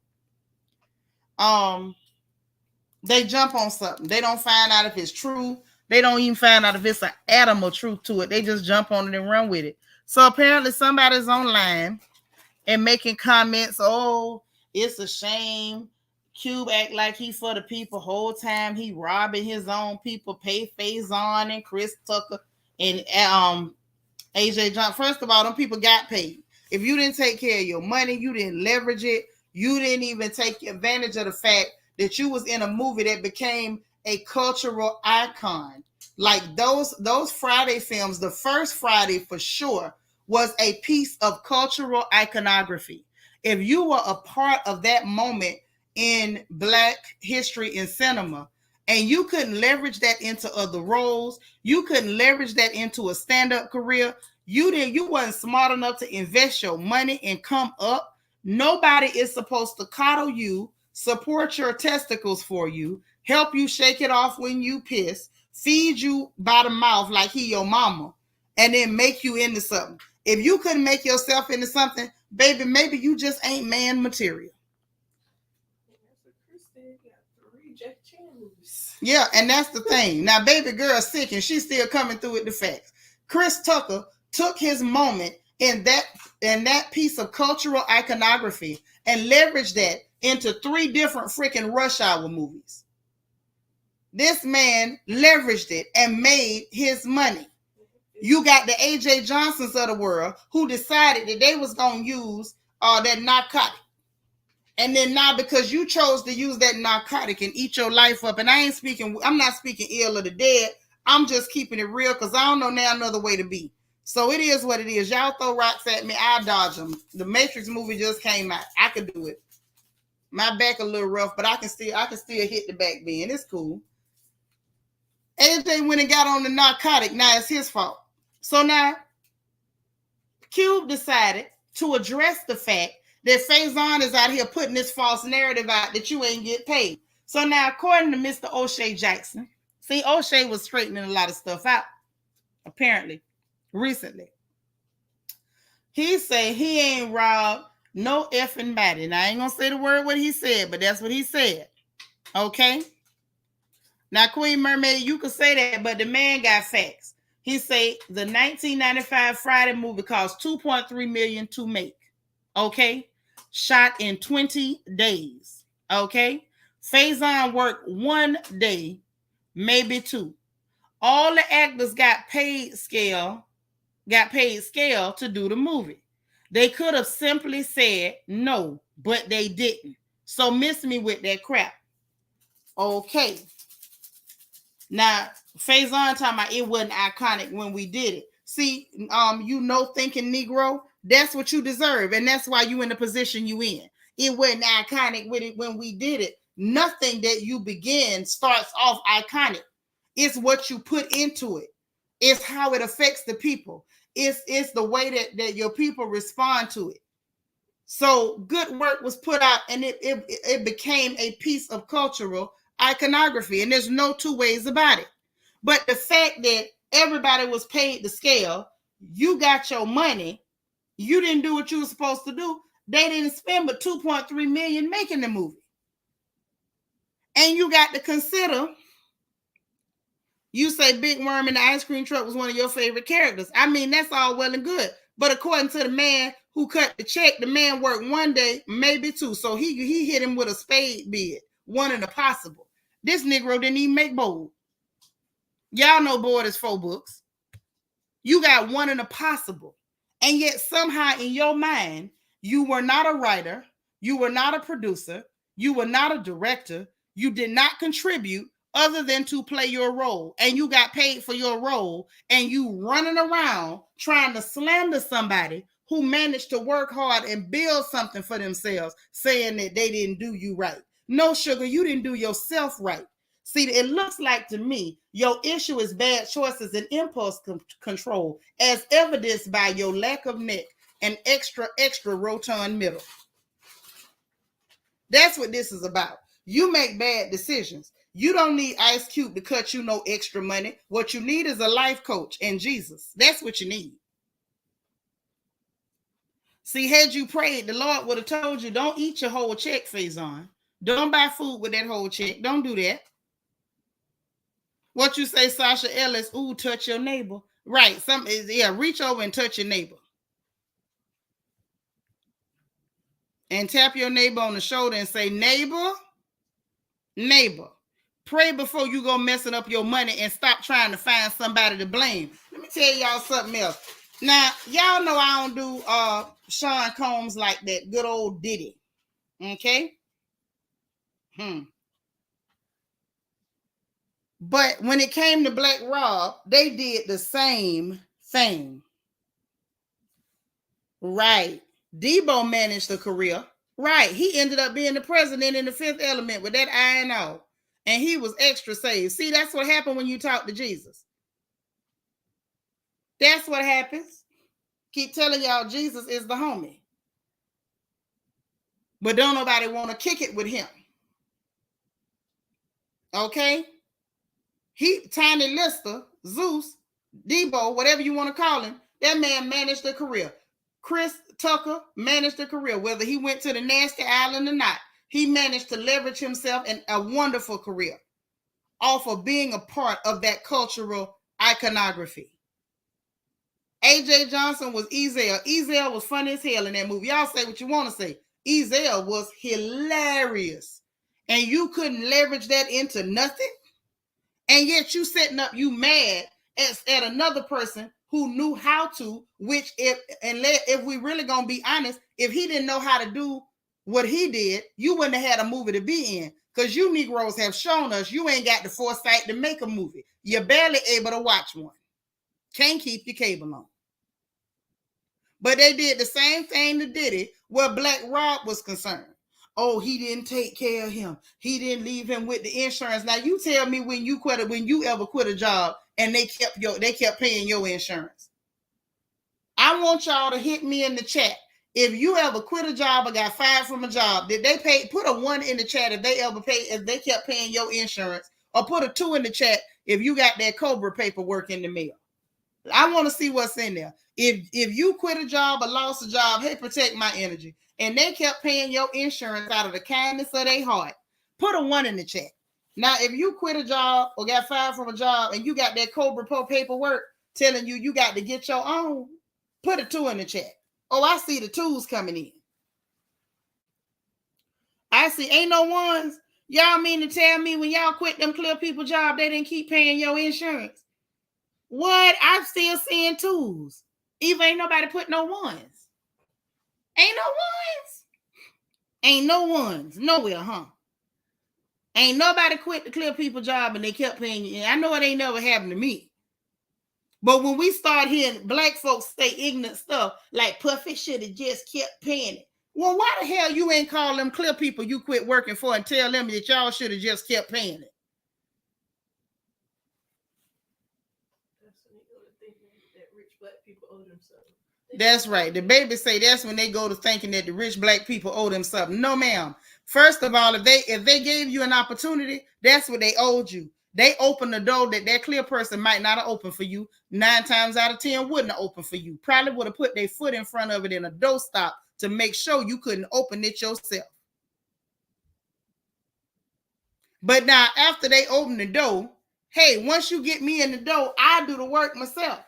They jump on something. They don't find out if it's true. They don't even find out if it's an atom of truth to it. They just jump on it and run with it. So apparently somebody's online and making comments, it's a shame. Cube act like he for the people whole time. He robbing his own people, pay Faison and Chris Tucker and AJ John. First of all, them people got paid. If you didn't take care of your money, you didn't leverage it, you didn't even take advantage of the fact that you was in a movie that became a cultural icon. Like those Friday films, the first Friday for sure was a piece of cultural iconography. If you were a part of that moment in Black history in cinema, and you couldn't leverage that into other roles, you couldn't leverage that into a stand-up career, you wasn't smart enough to invest your money and come up, nobody is supposed to coddle you, support your testicles for you, help you shake it off when you piss, feed you by the mouth like he your mama, and then make you into something. If you couldn't make yourself into something, baby, maybe you just ain't man material. Yeah, and that's the thing. Now, baby girl's sick and she's still coming through with the facts. Chris Tucker took his moment in that piece of cultural iconography and leveraged that into 3 different freaking Rush Hour movies. This man leveraged it and made his money. You got the AJ Johnsons of the world who decided that they was going to use that narcotic. And then now because you chose to use that narcotic and eat your life up, and I'm not speaking ill of the dead. I'm just keeping it real because I don't know now another way to be. So it is what it is. Y'all throw rocks at me, I dodge them. The Matrix movie just came out. I could do it. My back a little rough, but I can still hit the back bend. It's cool. AJ went and got on the narcotic. Now it's his fault. So now Cube decided to address the fact that Faison is out here putting this false narrative out that you ain't get paid. So now, according to Mr. O'Shea Jackson, see, O'Shea was straightening a lot of stuff out, apparently, recently. He said he ain't robbed no effing body. Now, I ain't going to say the word what he said, but that's what he said. Okay? Now, Queen Mermaid, you could say that, but the man got facts. He said the 1995 Friday movie cost $2.3 million to make. Okay? Shot in 20 days. Okay? Faison worked 1 day, maybe 2. All the actors got paid scale to do the movie. They could have simply said no, but they didn't. So miss me with that crap. Okay. Now, Faison talking about it wasn't iconic when we did it. See, thinking Negro, that's what you deserve. And that's why you in the position you in. It wasn't iconic with it when we did it. Nothing that you begin starts off iconic. It's what you put into it. It's how it affects the people. It's the way that your people respond to it. So good work was put out, and it became a piece of cultural iconography, and there's no two ways about it. But the fact that everybody was paid the scale, you got your money, you didn't do what you were supposed to do. They didn't spend but $2.3 million making the movie. And you got to consider, you say Big Worm in the ice cream truck was one of your favorite characters. I mean, that's all well and good. But according to the man who cut the check, the man worked 1 day, maybe 2. So he hit him with a spade bid, one in a possible. This Negro didn't even make bold. Y'all know board is 4 books. You got 1 in a possible. And yet somehow in your mind, you were not a writer. You were not a producer. You were not a director. You did not contribute other than to play your role. And you got paid for your role. And you running around trying to slander somebody who managed to work hard and build something for themselves, saying that they didn't do you right. No, sugar, you didn't do yourself right. See, it looks like to me, your issue is bad choices and impulse control, as evidenced by your lack of neck and extra rotund middle. That's what this is about. You make bad decisions. You don't need Ice Cube to cut you no extra money. What you need is a life coach and Jesus. That's what you need. See, had you prayed, the Lord would have told you, don't eat your whole check, Faison. Don't buy food with that whole check. Don't do that. What you say, Sasha Ellis, ooh, touch your neighbor. Right. Reach over and touch your neighbor. And tap your neighbor on the shoulder and say, neighbor, pray before you go messing up your money and stop trying to find somebody to blame. Let me tell y'all something else. Now, y'all know I don't do Sean Combs like that good old Diddy. Okay? But when it came to Black Rob, they did the same thing. Right. Debo managed a career. Right. He ended up being the president in The Fifth Element with that eye and all. And he was extra saved. See, that's what happened when you talk to Jesus. That's what happens. Keep telling y'all Jesus is the homie. But don't nobody want to kick it with him. Okay? Tiny Lister, Zeus, Debo, whatever you want to call him, that man managed a career. Chris Tucker managed a career, whether he went to the nasty island or not. He managed to leverage himself in a wonderful career off of being a part of that cultural iconography. AJ Johnson was Ezel. Ezel was funny as hell in that movie. Y'all say what you want to say. Ezel was hilarious. And you couldn't leverage that into nothing. And yet you setting up, you mad at another person who knew how to, which if we really gonna be honest, if he didn't know how to do what he did, you wouldn't have had a movie to be in. Because you Negroes have shown us you ain't got the foresight to make a movie. You're barely able to watch one. Can't keep your cable on. But they did the same thing to Diddy where Black Rob was concerned. Oh, he didn't take care of him. He didn't leave him with the insurance. Now you tell me when you ever quit a job and they kept paying your insurance. I want y'all to hit me in the chat. If you ever quit a job or got fired from a job, did they pay? Put a 1 in the chat if they kept paying your insurance, or put a 2 in the chat if you got that COBRA paperwork in the mail. I want to see what's in there. If you quit a job or lost a job, hey, protect my energy, and they kept paying your insurance out of the kindness of their heart, put a 1 in the chat. Now, if you quit a job or got fired from a job and you got that COBRA paperwork telling you got to get your own, put a 2 in the chat. Oh, I see the 2s coming in. I see ain't no 1s. Y'all mean to tell me when y'all quit them clear people job, they didn't keep paying your insurance? What? I'm still seeing 2s. Even ain't nobody put no 1s. Ain't no 1s. Ain't no 1s. Nowhere, huh? Ain't nobody quit the clear people job and they kept paying you. I know it ain't never happened to me. But when we start hearing black folks say ignorant stuff, like Puffy should have just kept paying it. Well, why the hell you ain't call them clear people you quit working for and tell them that y'all should have just kept paying it? That's right. The baby say that's when they go to thinking that the rich black people owe them something. No, ma'am. First of all, if they gave you an opportunity, that's what they owed you. They opened the door that clear person might not have opened for you. 9 times out of 10 wouldn't have opened for you. Probably would have put their foot in front of it in a door stop to make sure you couldn't open it yourself. But now, after they open the door, hey, once you get me in the door, I do the work myself.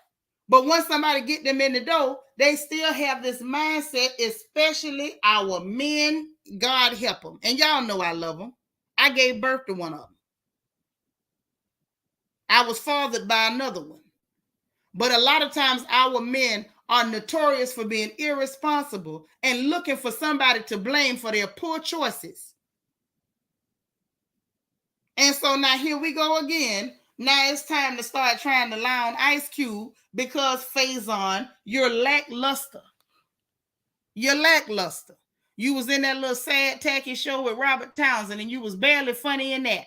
But once somebody get them in the door, they still have this mindset, especially our men. God help them. And y'all know I love them. I gave birth to one of them. I was fathered by another one. But a lot of times our men are notorious for being irresponsible and looking for somebody to blame for their poor choices. And so now here we go again. Now it's time to start trying to lie on Ice Cube because Faison, you're lackluster. You're lackluster. You was in that little sad, tacky show with Robert Townsend and you was barely funny in that.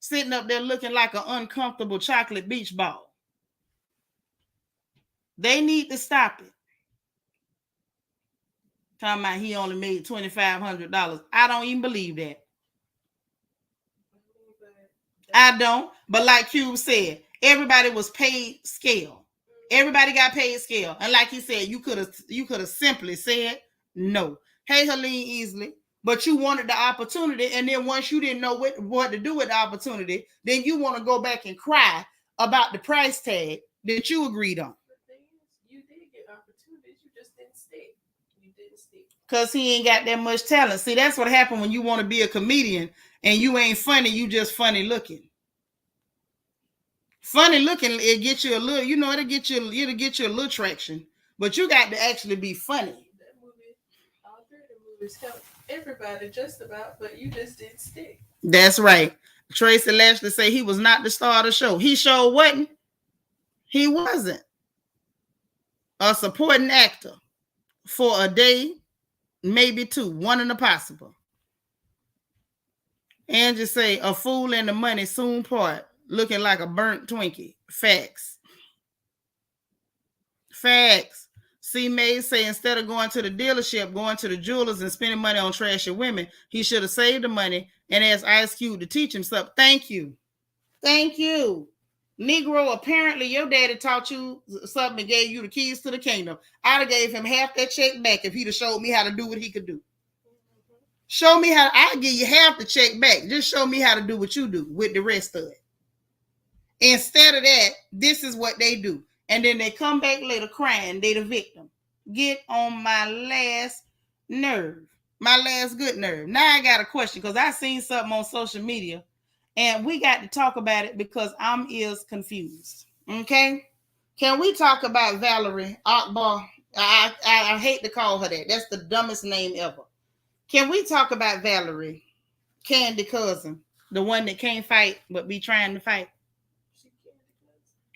Sitting up there looking like an uncomfortable chocolate beach ball. They need to stop it. Talking about he only made $2,500. I don't even believe that. I don't. But like Cube said, everybody was paid scale. Everybody got paid scale. And like he said, you could have simply said no. Hey, Helene Easley. But you wanted the opportunity, and then once you didn't know what to do with the opportunity, then you want to go back and cry about the price tag that you agreed on. The thing is, you did get opportunities, you just didn't stick. You didn't stick. Because he ain't got that much talent. See, that's what happened when you want to be a comedian and you ain't funny, you just funny looking. Funny looking, it gets you a little, it'll get you a little traction. But you got to actually be funny. That movie, all 3 of the movies helped everybody just about, but you just didn't stick. That's right. Tracy Lashley say he was not the star of the show. He sure wasn't. He wasn't. A supporting actor for a day, maybe 2, 1 in a possible. Angie say a fool and the money soon part, looking like a burnt Twinkie. Facts. C. May say instead of going to the dealership, going to the jewelers and spending money on trashy women, he should have saved the money and asked Ice Cube to teach him something. Thank you. Negro, apparently your daddy taught you something and gave you the keys to the kingdom. I'd have gave him half that check back if he'd have showed me how to do what he could do. Show me how. I'll give you half the check back. Just show me how to do what you do with the rest of it. Instead of that, this is what they do. And then they come back later crying they the victim. Get on my last nerve. My last good nerve. Now I got a question because I seen something on social media and we got to talk about it because I'm confused. Okay? Can we talk about Valerie Akbar? I hate to call her that. That's the dumbest name ever. Can we talk about Valerie, Candy cousin, the one that can't fight but be trying to fight?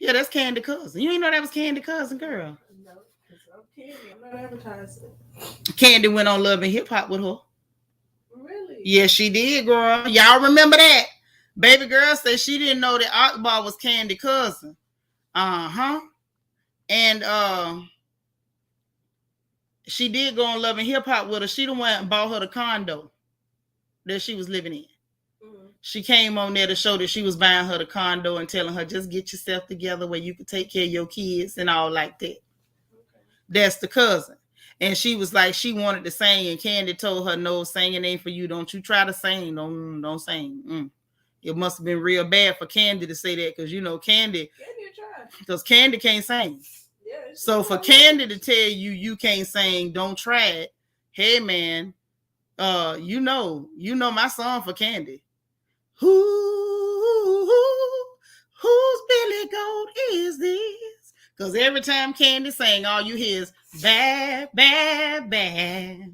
Yeah, that's Candy cousin. You didn't know that was Candy cousin, girl. No, because I'm Candy. I'm not advertising. Candy went on Love and Hip Hop with her. Really? Yes, she did, girl. Y'all remember that? Baby girl said she didn't know that Akbar was Candy's cousin. And she did go on Love and Hip Hop with her. She the one that bought her the condo that she was living in. She came on there to show that she was buying her the condo and telling her, just get yourself together where you can take care of your kids and all like that. That's the cousin. And she was like, she wanted to sing, and Candy told her, no, singing ain't for you. Don't you try to sing. Don't sing. It must have been real bad for Candy to say that, because you know Candy because Candy can't sing. Yeah, so for Candy to tell you can't sing, don't try it. Hey man, you know my song for Candy. Whose Billy Goat is this? Because every time Candy sang, all you hear is bad, bad, bad,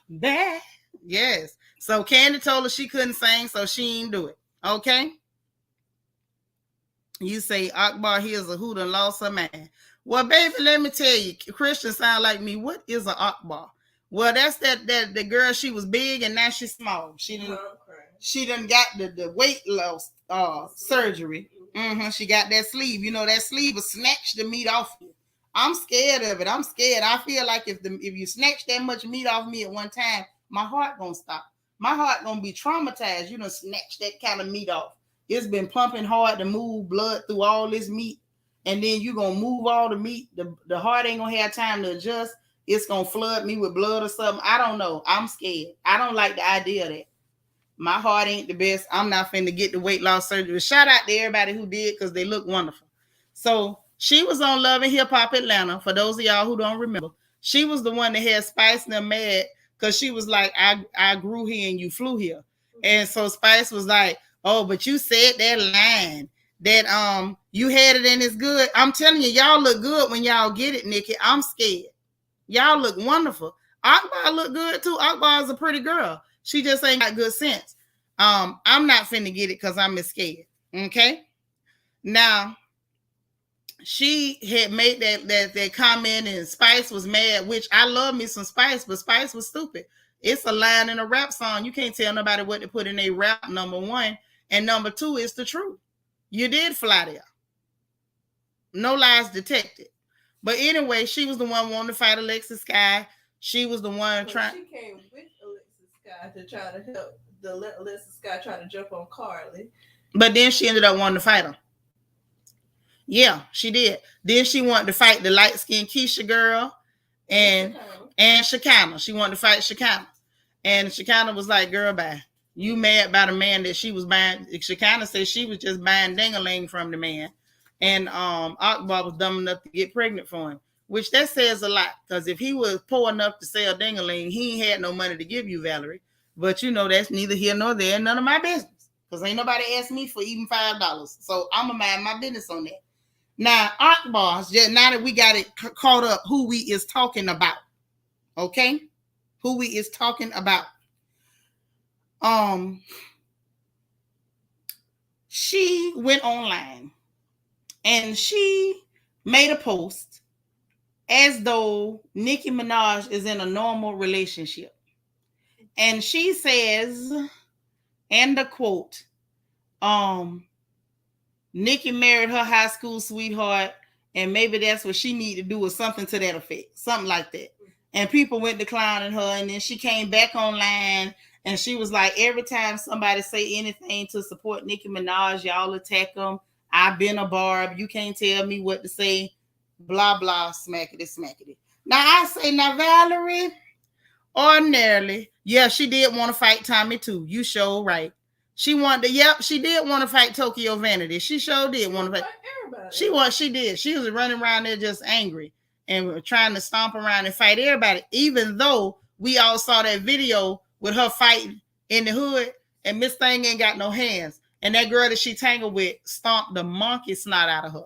bad. Yes. So Candy told her she couldn't sing, so she didn't do it. Okay? You say Akbar here's a who done lost her mind. Well, baby, let me tell you, Christians sound like me. What is an Akbar? Well, that's that the girl, she was big and now she's small. She done got the weight loss surgery. She got that sleeve. You know, that sleeve will snatch the meat off you. I'm scared of it. I'm scared. I feel like if you snatch that much meat off me at one time, my heart gonna stop. My heart gonna be traumatized. You done snatch that kind of meat off. It's been pumping hard to move blood through all this meat. And then you gonna move all the meat. The heart ain't gonna have time to adjust. It's gonna flood me with blood or something. I don't know. I'm scared. I don't like the idea of that. My heart ain't the best. I'm not finna get the weight loss surgery. Shout out to everybody who did, because they look wonderful. So she was on Love and Hip Hop Atlanta. For those of y'all who don't remember, she was the one that had Spice and them mad because she was like, I grew here and you flew here. And so Spice was like, oh, but you said that line that you had it and it's good. I'm telling you, y'all look good when y'all get it, Nicki. I'm scared. Y'all look wonderful. Akbar look good too. Akbar is a pretty girl. She just ain't got good sense. I'm not finna get it because I'm scared. Okay. Now, she had made that comment and Spice was mad, which I love me some Spice, but Spice was stupid. It's a line in a rap song. You can't tell nobody what to put in a rap, number one. And number two, it's the truth. You did fly there. No lies detected. But anyway, she was the one wanting to fight Alexis Sky. She was the one trying. She came with Alexis Sky to try to help Alexis Sky try to jump on Carly. But then she ended up wanting to fight her. Yeah, she did. Then she wanted to fight the light-skinned Keisha girl and Shekinah. She wanted to fight Shekinah. And Shekinah was like, girl, bye. You mad by the man that she was buying. Shekinah said she was just buying ding-a-ling from the man. And Akbar was dumb enough to get pregnant for him, which that says a lot. Because if he was poor enough to sell ding-a-ling, he ain't had no money to give you, Valerie. But you know, that's neither here nor there, none of my business. Because ain't nobody asked me for even $5. So I'm going to mind my business on that. Now, Akbar, now that we got it caught up, who we is talking about. Okay? Who we is talking about. She went online and she made a post as though Nicki Minaj is in a normal relationship. And she says, and the quote, Nicki married her high school sweetheart, and maybe that's what she need to do, or something to that effect, something like that. And people went declowning her, and then she came back online, and she was like, every time somebody say anything to support Nicki Minaj, y'all attack them. I've been a barb. You can't tell me what to say. Blah, blah, smackety, smackety. Now, I say, now, Valerie, ordinarily, yeah, she did want to fight Tommy, too. You sure right. She wanted to, she did want to fight Tokyo Vanity. She sure did want to fight everybody. She did. She was running around there just angry and trying to stomp around and fight everybody, even though we all saw that video with her fighting in the hood and Miss Thing ain't got no hands. And that girl that she tangled with stomped the monkey snot out of her.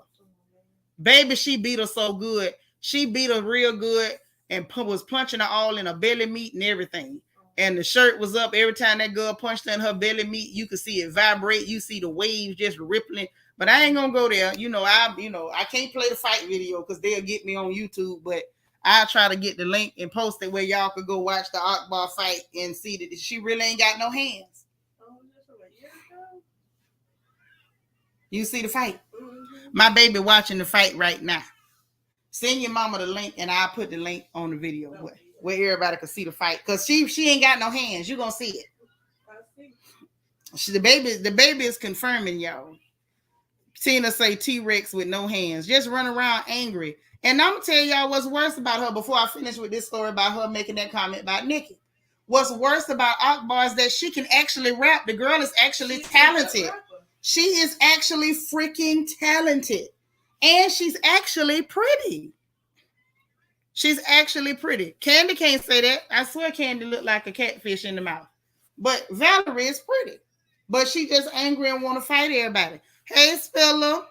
Baby, she beat her so good. She beat her real good and was punching her all in her belly meat and everything. And the shirt was up. Every time that girl punched her in her belly meat, you could see it vibrate. You see the waves just rippling. But I ain't gonna go there. I can't play the fight video because they'll get me on YouTube. But I'll try to get the link and post it where y'all could go watch the Akbar fight and see that she really ain't got no hands. Oh, just from a year ago? You see the fight? Mm-hmm. My baby watching the fight right now. Send your mama the link and I'll put the link on the video where everybody can see the fight. Because she ain't got no hands. You're going to see it. I see. The baby is confirming, y'all. Tina say T-Rex with no hands. Just run around angry. And I'm going to tell y'all what's worse about her before I finish with this story about her making that comment about Nicki. What's worse about Akbar is that she can actually rap. The girl is actually talented. She is actually freaking talented. And she's actually pretty. She's actually pretty. Candy can't say that. I swear Candy looked like a catfish in the mouth. But Valerie is pretty. But she just angry and want to fight everybody. Hey, Spiller.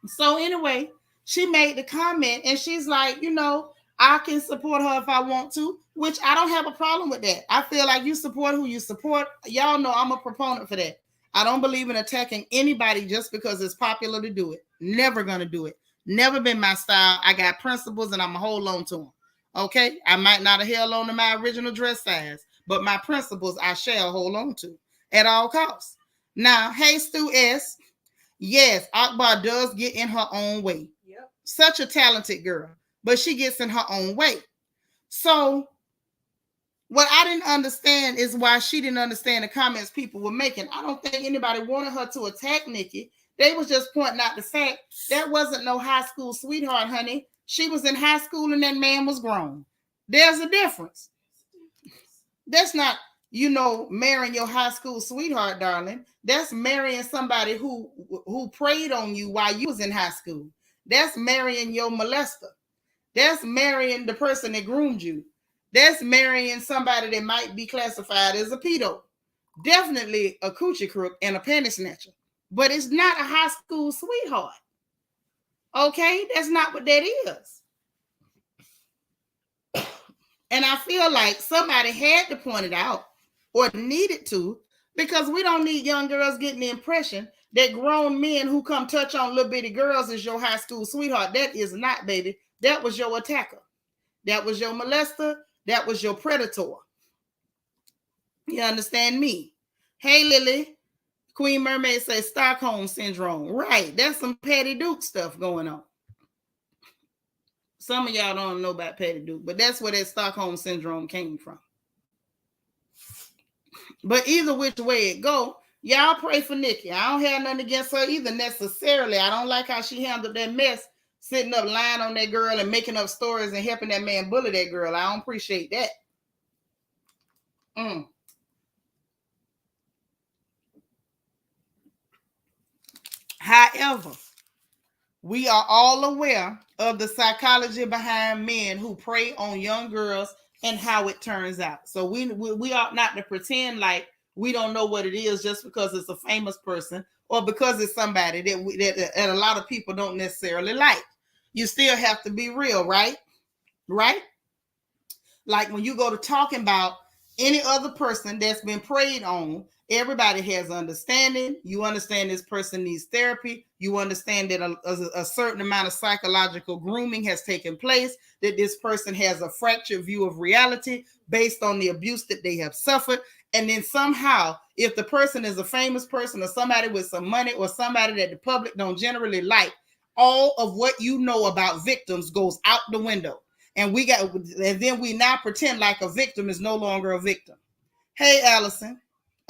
So anyway, she made the comment and she's like, you know, I can support her if I want to, which I don't have a problem with that. I feel like you support who you support. Y'all know I'm a proponent for that. I don't believe in attacking anybody just because it's popular to do it. Never going to do it. Never been my style. I got principles and I'm going to hold on to them. Okay? I might not have held on to my original dress size, but my principles I shall hold on to at all costs. Now, hey, Stu S. Yes, Akbar does get in her own way. Yep. Such a talented girl, but she gets in her own way. So what I didn't understand is why she didn't understand the comments people were making. I don't think anybody wanted her to attack Nicki. They was just pointing out the fact that wasn't no high school sweetheart, honey. She was in high school and that man was grown. There's a difference. That's not, you know, marrying your high school sweetheart, darling. That's marrying somebody who preyed on you while you was in high school. That's marrying your molester. That's marrying the person that groomed you. That's marrying somebody that might be classified as a pedo. Definitely a coochie crook and a panty snatcher. But it's not a high school sweetheart. Okay? That's not what that is. And I feel like somebody had to point it out or needed to, because we don't need young girls getting the impression that grown men who come touch on little bitty girls is your high school sweetheart. That is not, baby. That was your attacker. That was your molester. That was your predator. You understand me? Hey, Lily. Queen Mermaid says Stockholm Syndrome. Right. That's some Patty Duke stuff going on. Some of y'all don't know about Patty Duke, but that's where that Stockholm Syndrome came from. But either which way it go, y'all pray for Nicki. I don't have nothing against her either necessarily. I don't like how she handled that mess, sitting up lying on that girl and making up stories and helping that man bully that girl. I don't appreciate that. However, we are all aware of the psychology behind men who prey on young girls and how it turns out. So we ought not to pretend like we don't know what it is just because it's a famous person or because it's somebody that a lot of people don't necessarily like. You still have to be real, right? Right? Like when you go to talking about any other person that's been preyed on, everybody has understanding. You understand this person needs therapy. You understand that a certain amount of psychological grooming has taken place, that this person has a fractured view of reality based on the abuse that they have suffered. And then somehow, if the person is a famous person or somebody with some money or somebody that the public don't generally like, all of what you know about victims goes out the window. And then we now pretend like a victim is no longer a victim. Hey, Allison,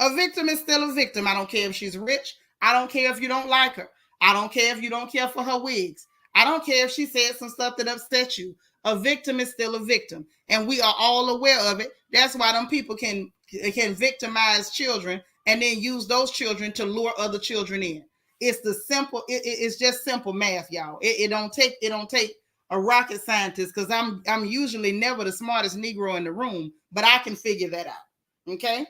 a victim is still a victim. I don't care if she's rich. I don't care if you don't like her. I don't care if you don't care for her wigs. I don't care if she said some stuff that upset you. A victim is still a victim. And we are all aware of it. That's why them people can victimize children and then use those children to lure other children in. It's it's just simple math, y'all. It don't take a rocket scientist, because I'm usually never the smartest Negro in the room, but I can figure that out. Okay.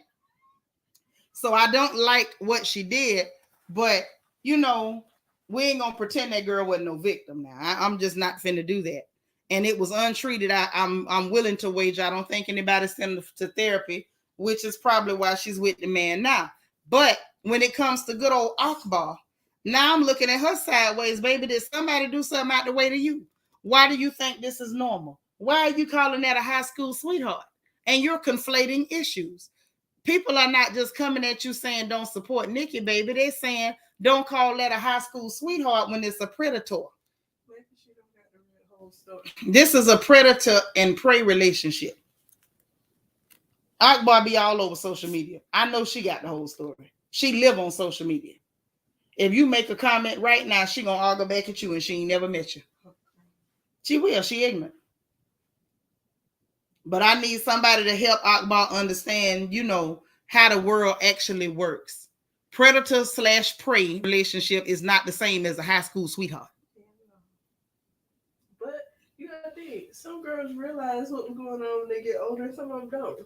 So I don't like what she did, but you know, we ain't gonna pretend that girl wasn't no victim now. I'm just not finna do that. And it was untreated. I'm willing to wager I don't think anybody sent her to therapy, which is probably why she's with the man now. But when it comes to good old Akbar, now I'm looking at her sideways, baby. Did somebody do something out the way to you? Why do you think this is normal? Why are you calling that a high school sweetheart? And you're conflating issues. People are not just coming at you saying don't support Nicki, baby. They're saying don't call that a high school sweetheart when it's a predator. This is a predator and prey relationship. Akbar be all over social media. I know she got the whole story. She live on social media. If you make a comment right now, she gonna argue back at you and she ain't never met you. She will. She ignorant. But I need somebody to help Akbar understand, how the world actually works. Predator / prey relationship is not the same as a high school sweetheart. But you gotta think, some girls realize what's going on when they get older, some of them don't.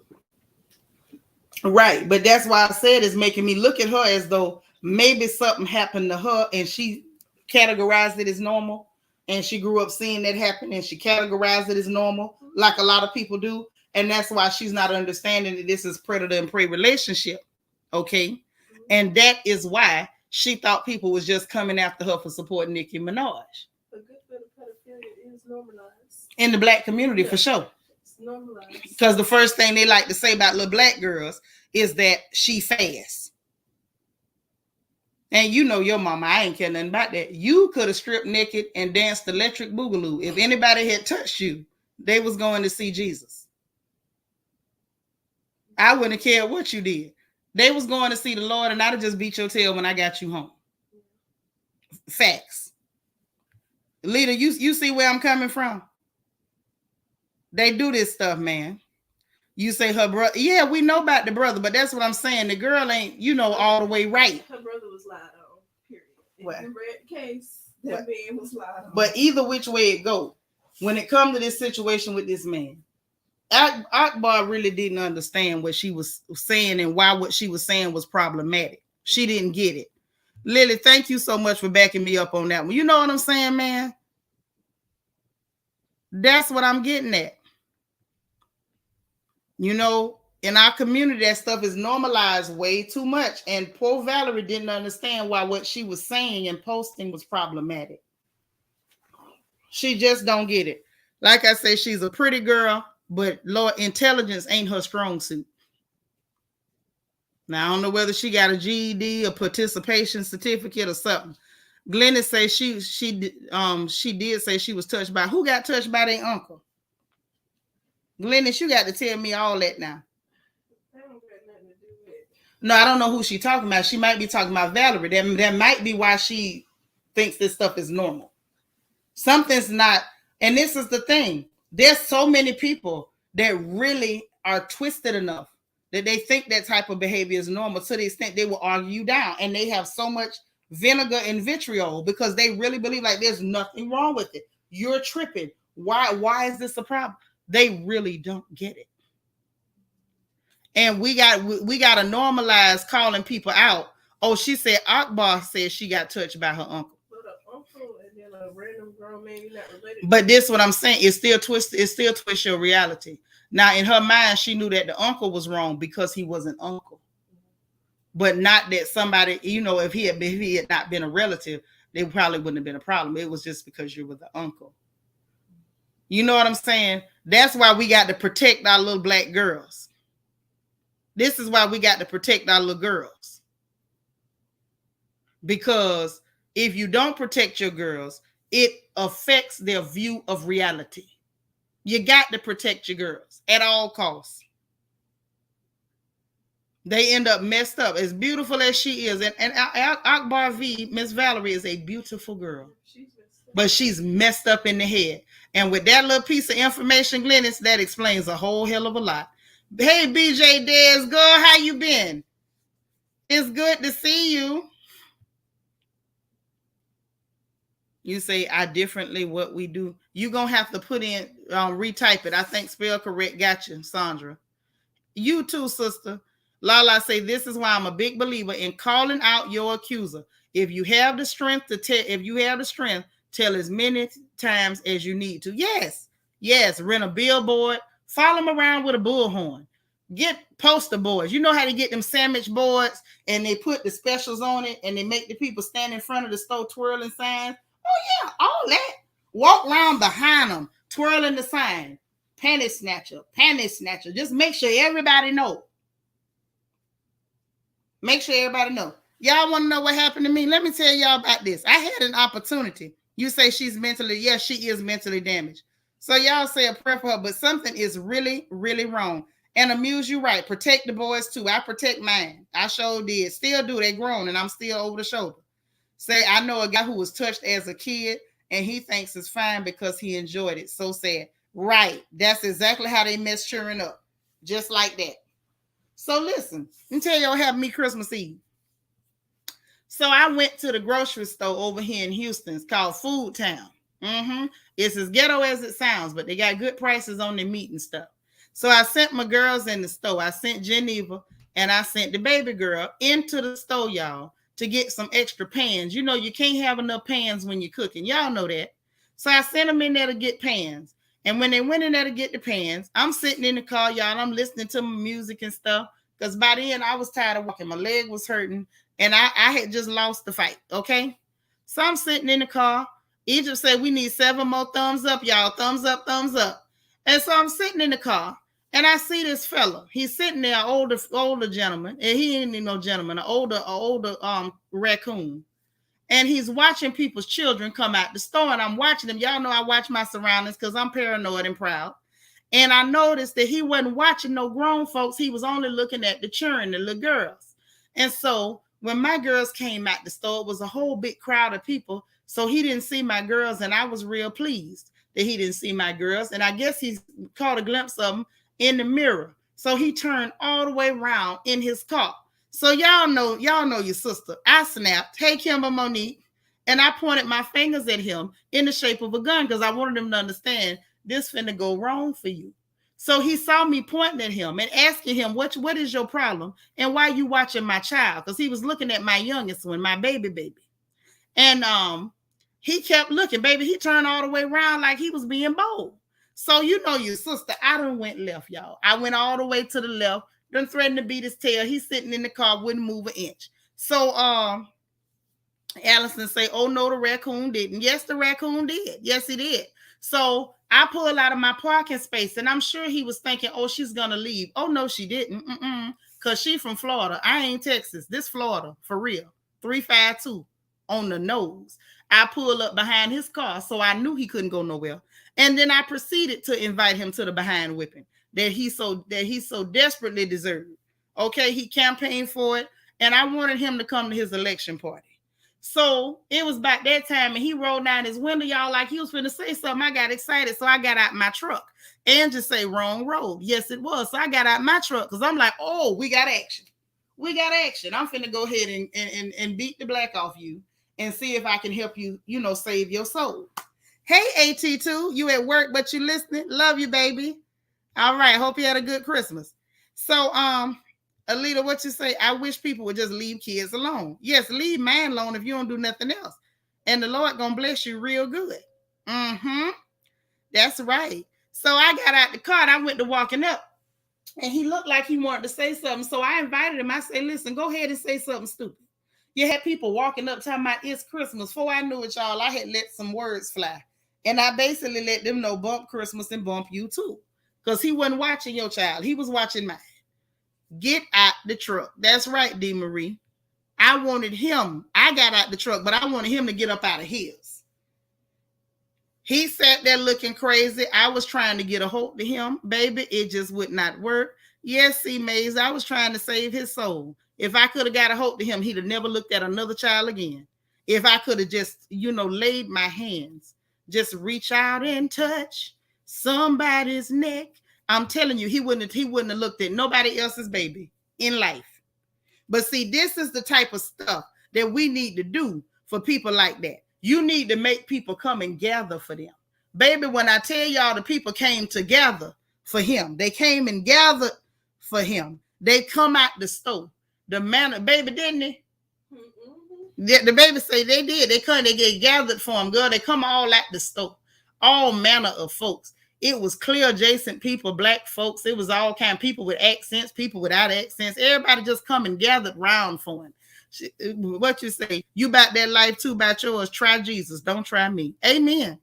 Right, but that's why I said it's making me look at her as though maybe something happened to her and she categorized it as normal, and she grew up seeing that happen and she categorized it as normal, like a lot of people do, and that's why she's not understanding that this is predator and prey relationship, okay? And that is why she thought people was just coming after her for supporting Nicki Minaj. A good bit of pedophilia is normalized in the black community, for sure. Normalized. Because the first thing they like to say about little black girls is that she fast. And you know your mama, I ain't care nothing about that. You could have stripped naked and danced electric boogaloo. If anybody had touched you, they was going to see Jesus. I wouldn't have cared what you did. They was going to see the Lord, and I'd have just beat your tail when I got you home. Facts. Leader, you see where I'm coming from? They do this stuff, man. You say her brother. Yeah, we know about the brother, but that's what I'm saying. The girl ain't, all the way right. Her brother was lied on, period. If What? you read the case, that man was lied on. But either which way it go, when it comes to this situation with this man, Akbar really didn't understand what she was saying and why what she was saying was problematic. She didn't get it. Lily, thank you so much for backing me up on that one. You know what I'm saying, man? That's what I'm getting at. In our community, that stuff is normalized way too much. And poor Valerie didn't understand why what she was saying and posting was problematic. She just don't get it. Like I say, she's a pretty girl, but Lord, intelligence ain't her strong suit. Now, I don't know whether she got a GED, a participation certificate, or something. Glennis says she did say she was touched by. Who got touched by their uncle? Glennis, you got to tell me all that now. That don't got nothing to do with it. No, I don't know who she's talking about. She might be talking about Valerie. That might be why she thinks this stuff is normal. Something's not, and this is the thing. There's so many people that really are twisted enough that they think that type of behavior is normal to the extent they will argue you down. And they have so much vinegar and vitriol because they really believe like there's nothing wrong with it. You're tripping. Why is this a problem? They really don't get it. And we got to normalize calling people out. Oh, she said Akbar said she got touched by her uncle. But an uncle and then a random girl, maybe not related. But this what I'm saying. It still twists your reality. Now, in her mind, she knew that the uncle was wrong because he was an uncle. But not that somebody, if he had not been a relative, they probably wouldn't have been a problem. It was just because you were the uncle. You know what I'm saying? That's why we got to protect our little black girls. This is why we got to protect our little girls. Because if you don't protect your girls, it affects their view of reality. You got to protect your girls at all costs. They end up messed up. As beautiful as she is, and Akbar V, Miss Valerie, is a beautiful girl. But she's messed up in the head. And with that little piece of information, Glennis, that explains a whole hell of a lot. Hey, BJ Dez, girl, how you been? It's good to see you. You say, I differently what we do. You're going to have to put in, retype it. I think spell correct. Got you, Sandra. You too, sister. Lala say, this is why I'm a big believer in calling out your accuser. If you have the strength tell as many times as you need to. Yes. Rent a billboard. Follow them around with a bullhorn. Get poster boards. You know how to get them sandwich boards and they put the specials on it and they make the people stand in front of the store twirling signs. Oh, yeah, all that. Walk around behind them, twirling the sign. Panty snatcher, panty snatcher. Just make sure everybody know. Make sure everybody know. Y'all want to know what happened to me? Let me tell y'all about this. I had an opportunity. You say she's mentally, yes, she is mentally damaged. So y'all say a prayer for her, but something is really, really wrong. And Amuse, you right. Protect the boys too. I protect mine. I sure did. Still do. They grown and I'm still over the shoulder. Say, I know a guy who was touched as a kid and he thinks it's fine because he enjoyed it. So sad. Right. That's exactly how they mess cheering up. Just like that. So listen, let me tell you what happened to me Christmas Eve. So I went to the grocery store over here in Houston. It's called Food Town. It's as ghetto as it sounds, but they got good prices on their meat and stuff. So I sent my girls in the store. I sent Geneva and I sent the baby girl into the store, y'all, to get some extra pans. You know, you can't have enough pans when you're cooking. Y'all know that. So I sent them in there to get pans. And when they went in there to get the pans, I'm sitting in the car, y'all. I'm listening to my music and stuff. Because by then I was tired of walking. My leg was hurting. And I had just lost the fight. Okay. So I'm sitting in the car. Egypt said, we need 7 more thumbs up, y'all. Thumbs up, thumbs up. And so I'm sitting in the car. And I see this fella. He's sitting there, older gentleman. And he ain't no gentleman, an older raccoon. And he's watching people's children come out the store. And I'm watching them. Y'all know I watch my surroundings because I'm paranoid and proud. And I noticed that he wasn't watching no grown folks. He was only looking at the children, the little girls. And so when my girls came out the store, it was a whole big crowd of people. So he didn't see my girls. And I was real pleased that he didn't see my girls. And I guess he caught a glimpse of them in the mirror. So he turned all the way around in his car. So y'all know your sister. I snapped, hey, Kimber Monique. And I pointed my fingers at him in the shape of a gun because I wanted him to understand this finna go wrong for you. So he saw me pointing at him and asking him, what is your problem? And why are you watching my child? Because he was looking at my youngest one, my baby. And he kept looking, baby. He turned all the way around like he was being bold. So you know your sister, I done went left, y'all. I went all the way to the left, done threatened to beat his tail. He's sitting in the car, wouldn't move an inch. So Allison say, oh no, the raccoon didn't. Yes, the raccoon did. Yes, he did. So I pulled out of my parking space and I'm sure he was thinking, oh, she's going to leave. Oh, no, she didn't. Because she from Florida. I ain't Texas. This Florida, for real. 352 on the nose. I pulled up behind his car, so I knew he couldn't go nowhere. And then I proceeded to invite him to the behind whipping that he so desperately deserved. Okay, he campaigned for it, and I wanted him to come to his election party. So it was about that time, and he rolled down his window, y'all, like he was finna say something. I got excited, so I got out my truck and just say wrong road. Yes, it was. So I got out my truck because I'm like, oh, we got action. We got action. I'm finna go ahead and beat the black off you and see if I can help you, save your soul. Hey, AT2, you at work, but you listening? Love you, baby. All right. Hope you had a good Christmas. So, Alita, what you say? I wish people would just leave kids alone. Yes, leave man alone if you don't do nothing else. And the Lord gonna bless you real good. That's right. So I got out the car and I went to walking up. And he looked like he wanted to say something. So I invited him. I said, listen, go ahead and say something stupid. You had people walking up talking about it's Christmas. Before I knew it, y'all, I had let some words fly. And I basically let them know bump Christmas and bump you too. Because he wasn't watching your child. He was watching mine. Get out the truck. That's right, D. Marie. I wanted him. I got out the truck, but I wanted him to get up out of his. He sat there looking crazy. I was trying to get a hold of him. Baby, it just would not work. Yes, see, Maze, I was trying to save his soul. If I could have got a hold of him, he'd have never looked at another child again. If I could have just, laid my hands, just reach out and touch somebody's neck. I'm telling you, he wouldn't have looked at nobody else's baby in life. But see, this is the type of stuff that we need to do for people like that. You need to make people come and gather for them. Baby, when I tell y'all the people came together for him, they came and gathered for him. They come out the store. The manner, baby, didn't they? The baby say they did. They get gathered for him, girl. They come all at the store. All manner of folks. It was clear adjacent people, black folks. It was all kind of people with accents, people without accents. Everybody just come and gathered round for him. What you say? You about that life too, about yours. Try Jesus. Don't try me. Amen.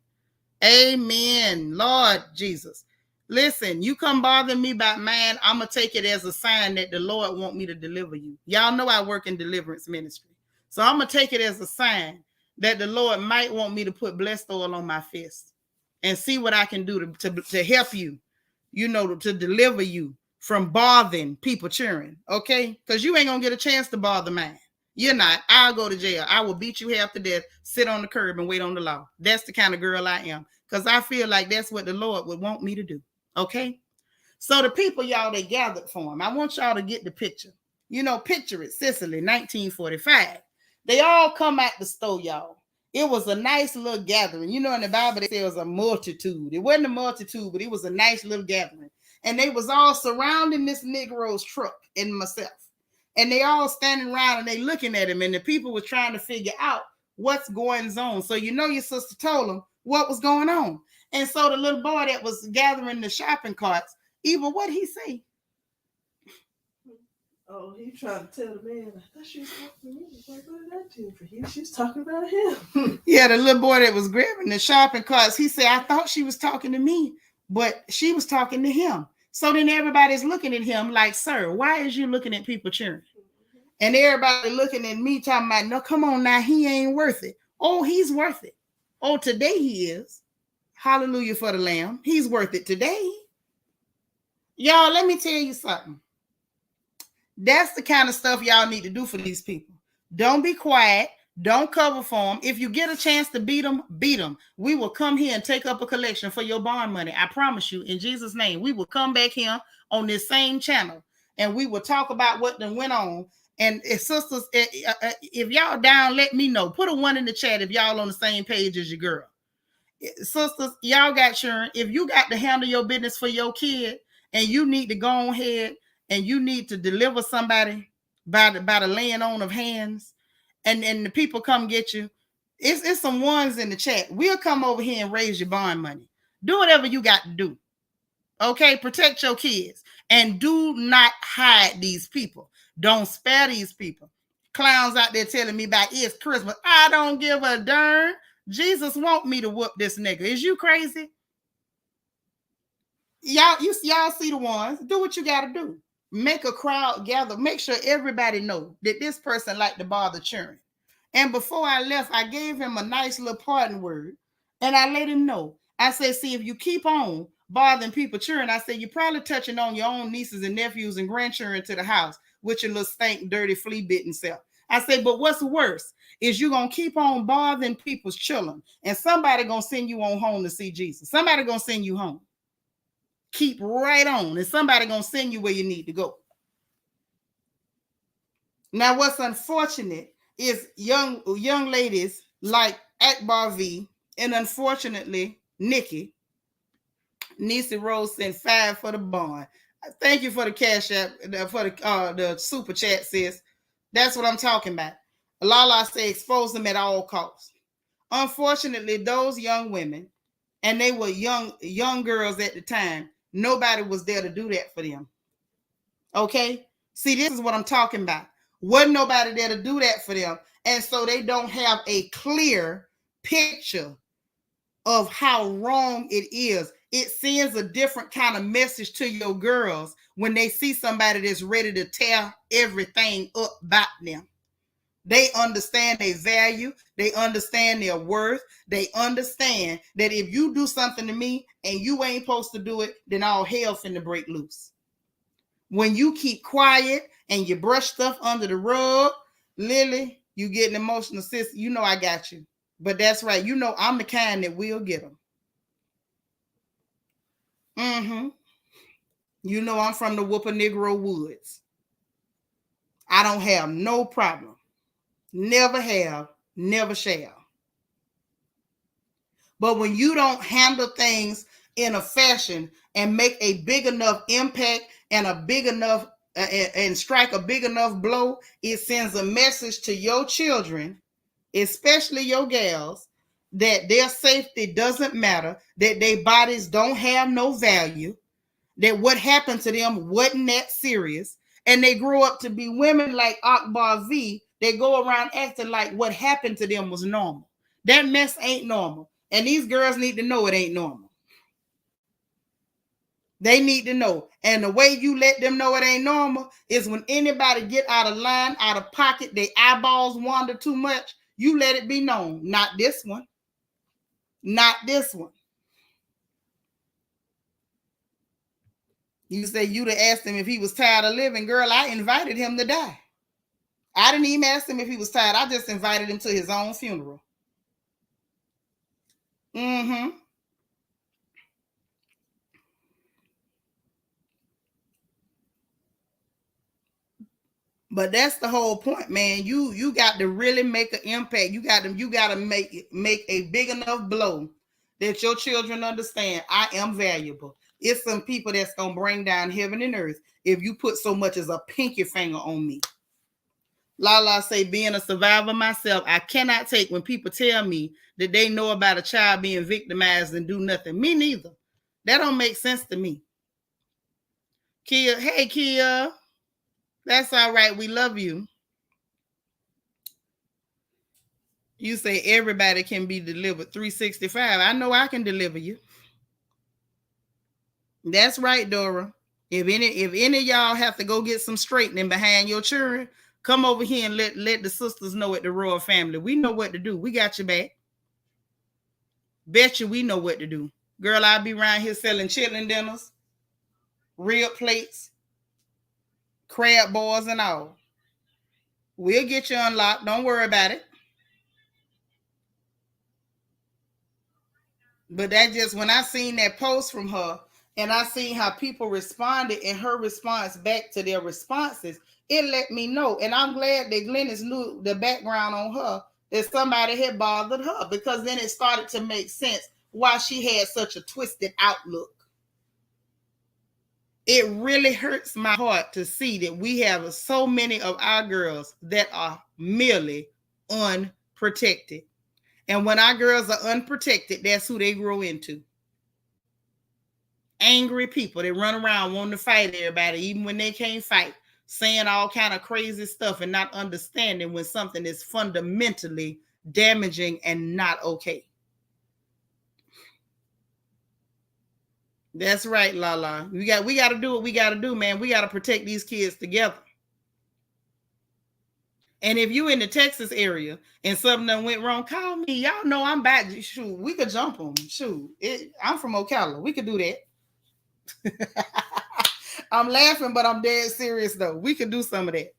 Amen. Lord Jesus. Listen, you come bother me about man, I'm going to take it as a sign that the Lord want me to deliver you. Y'all know I work in deliverance ministry. So I'm going to take it as a sign that the Lord might want me to put blessed oil on my fist and see what I can do to help you, to deliver you from bothering people cheering, okay? Because you ain't going to get a chance to bother mine. You're not. I'll go to jail. I will beat you half to death, sit on the curb and wait on the law. That's the kind of girl I am because I feel like that's what the Lord would want me to do, okay? So the people, y'all, they gathered for him. I want y'all to get the picture. Picture it, Sicily, 1945. They all come at the store, y'all. It was a nice little gathering. In the Bible, they say it was a multitude. It wasn't a multitude, but it was a nice little gathering. And they was all surrounding this Negro's truck and myself. And they all standing around and they looking at him. And the people were trying to figure out what's going on. So your sister told them what was going on. And so the little boy that was gathering the shopping carts, even what he say? Oh, he trying to tell the man, I thought she was talking to me. Like, what did I do for him? She was talking about him. Yeah, the little boy that was grabbing the shopping carts, he said, I thought she was talking to me, but she was talking to him. So then everybody's looking at him like, sir, why is you looking at people cheering? And everybody looking at me talking about, no, come on now, he ain't worth it. Oh, he's worth it. Oh, today he is. Hallelujah for the Lamb. He's worth it today. Y'all, let me tell you something. That's the kind of stuff y'all need to do for these people. Don't be quiet. Don't cover for them. If you get a chance to beat them, beat them. We will come here and take up a collection for your bond money. I promise you, in Jesus' name, we will come back here on this same channel and we will talk about what then went on. And sisters, if y'all down, let me know. Put a 1 in the chat if y'all on the same page as your girl. Sisters, y'all got Sharon. If you got to handle your business for your kid and you need to go ahead and you need to deliver somebody by the laying on of hands, and the people come get you, it's some ones in the chat. We'll come over here and raise your bond money. Do whatever you got to do. Okay, protect your kids and do not hide these people. Don't spare these people. Clowns out there telling me about it's Christmas. I don't give a darn. Jesus want me to whoop this nigga. Is you crazy? Y'all see the ones. Do what you got to do. Make a crowd gather. Make sure everybody know that this person like to bother children. And before I left, I gave him a nice little parting word. And I let him know. I said, see, if you keep on bothering people children, I said, you're probably touching on your own nieces and nephews and grandchildren to the house with your little stank, dirty, flea-bitten self. I said, but what's worse is you're going to keep on bothering people's children. And somebody going to send you on home to see Jesus. Somebody going to send you home. Keep right on. And somebody going to send you where you need to go. Now, what's unfortunate is young ladies like Akbar V and unfortunately Nicki. Niecy Rose sent 5 for the bond. Thank you for the cash app, for the super chat, sis. That's what I'm talking about. Lala say expose them at all costs. Unfortunately, those young women, and they were young girls at the time, nobody was there to do that for them. Okay? See, this is what I'm talking about. Wasn't nobody there to do that for them. And so they don't have a clear picture of how wrong it is. It sends a different kind of message to your girls when they see somebody that's ready to tear everything up about them. They understand their value. They understand their worth. They understand that if you do something to me and you ain't supposed to do it, then all hell finna break loose. When you keep quiet and you brush stuff under the rug, Lily, you getting emotional, sis. You know I got you. But that's right. You know I'm the kind that will get them. You know I'm from the Whooper Negro Woods. I don't have no problem. Never have, never shall. But when you don't handle things in a fashion and make a big enough impact and a big enough and strike a big enough blow, it sends a message to your children, especially your gals, that their safety doesn't matter, that their bodies don't have no value, that what happened to them wasn't that serious, and they grow up to be women like Akbar V. They go around acting like what happened to them was normal. That mess ain't normal. And these girls need to know it ain't normal. They need to know. And the way you let them know it ain't normal is when anybody get out of line, out of pocket, their eyeballs wander too much, you let it be known. Not this one. Not this one. You say you'd have asked him if he was tired of living. Girl, I invited him to die. I didn't even ask him if he was tired. I just invited him to his own funeral. Mm-hmm. But that's the whole point, man. You got to really make an impact. You got to make a big enough blow that your children understand I am valuable. It's some people that's gonna bring down heaven and earth if you put so much as a pinky finger on me. Lala say, being a survivor myself, I cannot take when people tell me that they know about a child being victimized and do nothing. Me neither. That don't make sense to me. Kia, hey Kia. That's all right. We love you. You say everybody can be delivered 365. I know I can deliver you. That's right, Dora. If any of y'all have to go get some straightening behind your children, come over here and let the sisters know at the royal family. We know what to do. We got your back. Bet you we know what to do. Girl, I'll be around here selling chitlin dinners, rib plates, crab balls, and all. We'll get you unlocked. Don't worry about it. But that just, when I seen that post from her and I seen how people responded and her response back to their responses, it let me know. And I'm glad that Glennis knew the background on her, that somebody had bothered her, because then it started to make sense why she had such a twisted outlook. It really hurts my heart to see that we have so many of our girls that are merely unprotected. And when our girls are unprotected, that's who they grow into. Angry people that run around wanting to fight everybody, even when they can't fight, saying all kind of crazy stuff and not understanding when something is fundamentally damaging and not okay. That's right, Lala. We got to do what we got to do, man. We got to protect these kids together. And if you in the Texas area and something done went wrong, call me. Y'all know I'm back. Shoot, we could jump them. Shoot, I'm from Ocala. We could do that. I'm laughing, but I'm dead serious though. We could do some of that.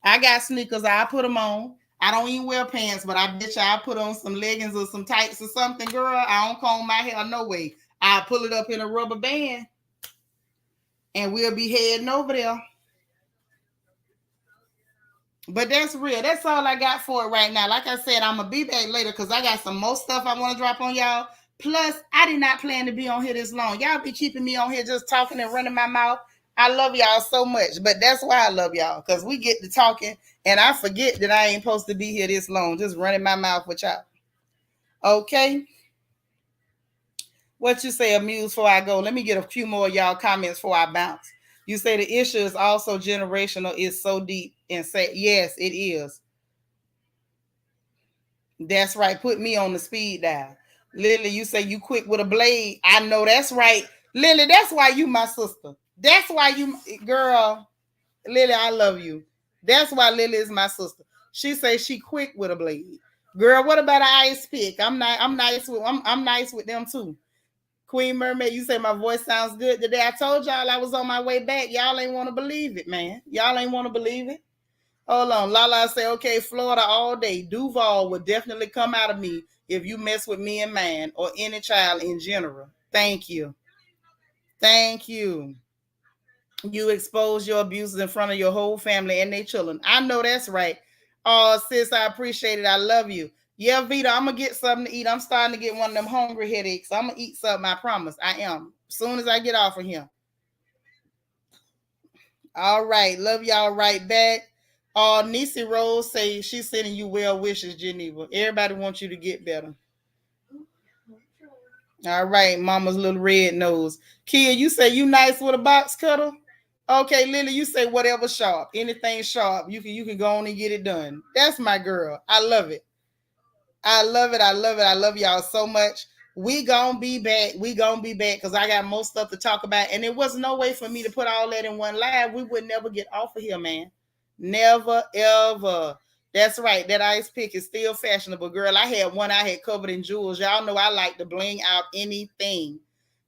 I got sneakers. I put them on. I don't even wear pants, but I bet you I put on some leggings or some tights or something, girl. I don't comb my hair no way. I pull it up in a rubber band, and we'll be heading over there. But that's real. That's all I got for it right now. Like I said, I'm going to be back later because I got some more stuff I want to drop on y'all. Plus, I did not plan to be on here this long. Y'all be keeping me on here just talking and running my mouth. I love y'all so much. But that's why I love y'all, because we get to talking and I forget that I ain't supposed to be here this long, just running my mouth with y'all. Okay? What you say, Amuse, before I go? Let me get a few more of y'all comments before I bounce. You say the issue is also generational. It's so deep and say, yes, it is. That's right. Put me on the speed dial. Lily, you say you quick with a blade. I know that's right. Lily, that's why you my sister. That's why you, girl. Lily, I love you. That's why Lily is my sister. She says she quick with a blade. Girl, what about an ice pick? I'm nice with them too. Queen Mermaid, you say my voice sounds good today. I told y'all I was on my way back. Y'all ain't want to believe it, man. Y'all ain't want to believe it. Hold on. Lala say, okay, Florida all day. Duval will definitely come out of me if you mess with me and man or any child in general. Thank you. Thank you. You expose your abuses in front of your whole family and their children. I know that's right. Oh, sis, I appreciate it. I love you. Yeah, Vita, I'm going to get something to eat. I'm starting to get one of them hungry headaches. I'm going to eat something, I promise. I am. As soon as I get off of here. All right. Love y'all right back. Nisi Rose say she's sending you well wishes, Geneva. Everybody wants you to get better. All right, mama's little red nose. Kia, you say you nice with a box cutter? Okay, Lily, you say whatever sharp. Anything sharp, you can go on and get it done. That's my girl. I love it. I love it. I love it. I love y'all so much. We gonna be back. We gonna be back because I got more stuff to talk about. And it was no way for me to put all that in one live. We would never get off of here, man. Never, ever. That's right. That ice pick is still fashionable, girl. I had one I had covered in jewels. Y'all know I like to bling out anything.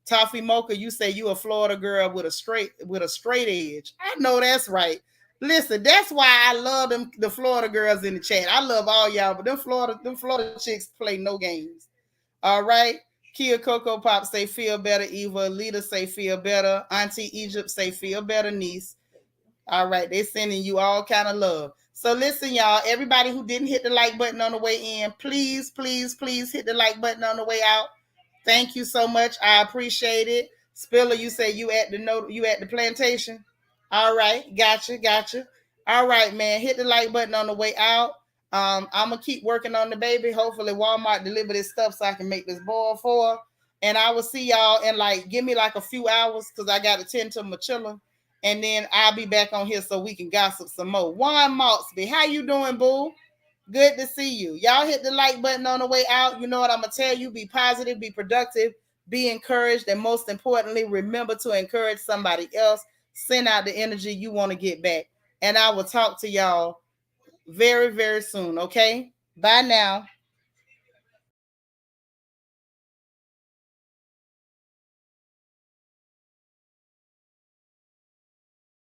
Toffee Mocha, you say you a Florida girl with a straight edge. I know that's right. Listen, that's why I love them the Florida girls in the chat. I love all y'all, but them Florida chicks play no games. All right. Kia Coco Pop say feel better. Eva Lita say feel better. Auntie Egypt say feel better, niece. All right, they're sending you all kind of love. So listen, y'all, everybody who didn't hit the like button on the way in, please, please, please hit the like button on the way out. Thank you so much. I appreciate it. Spiller, you say you at the plantation. All right, gotcha. All right, man. Hit the like button on the way out. I'm gonna keep working on the baby. Hopefully, Walmart deliver this stuff so I can make this boil for her. And I will see y'all in give me a few hours because I got to tend to my children. And then I'll be back on here so we can gossip some more. Juan Maltsby, how you doing, boo? Good to see you. Y'all hit the like button on the way out. You know what I'm going to tell you. Be positive, be productive, be encouraged, and most importantly, remember to encourage somebody else. Send out the energy you want to get back. And I will talk to y'all very, very soon, okay? Bye now.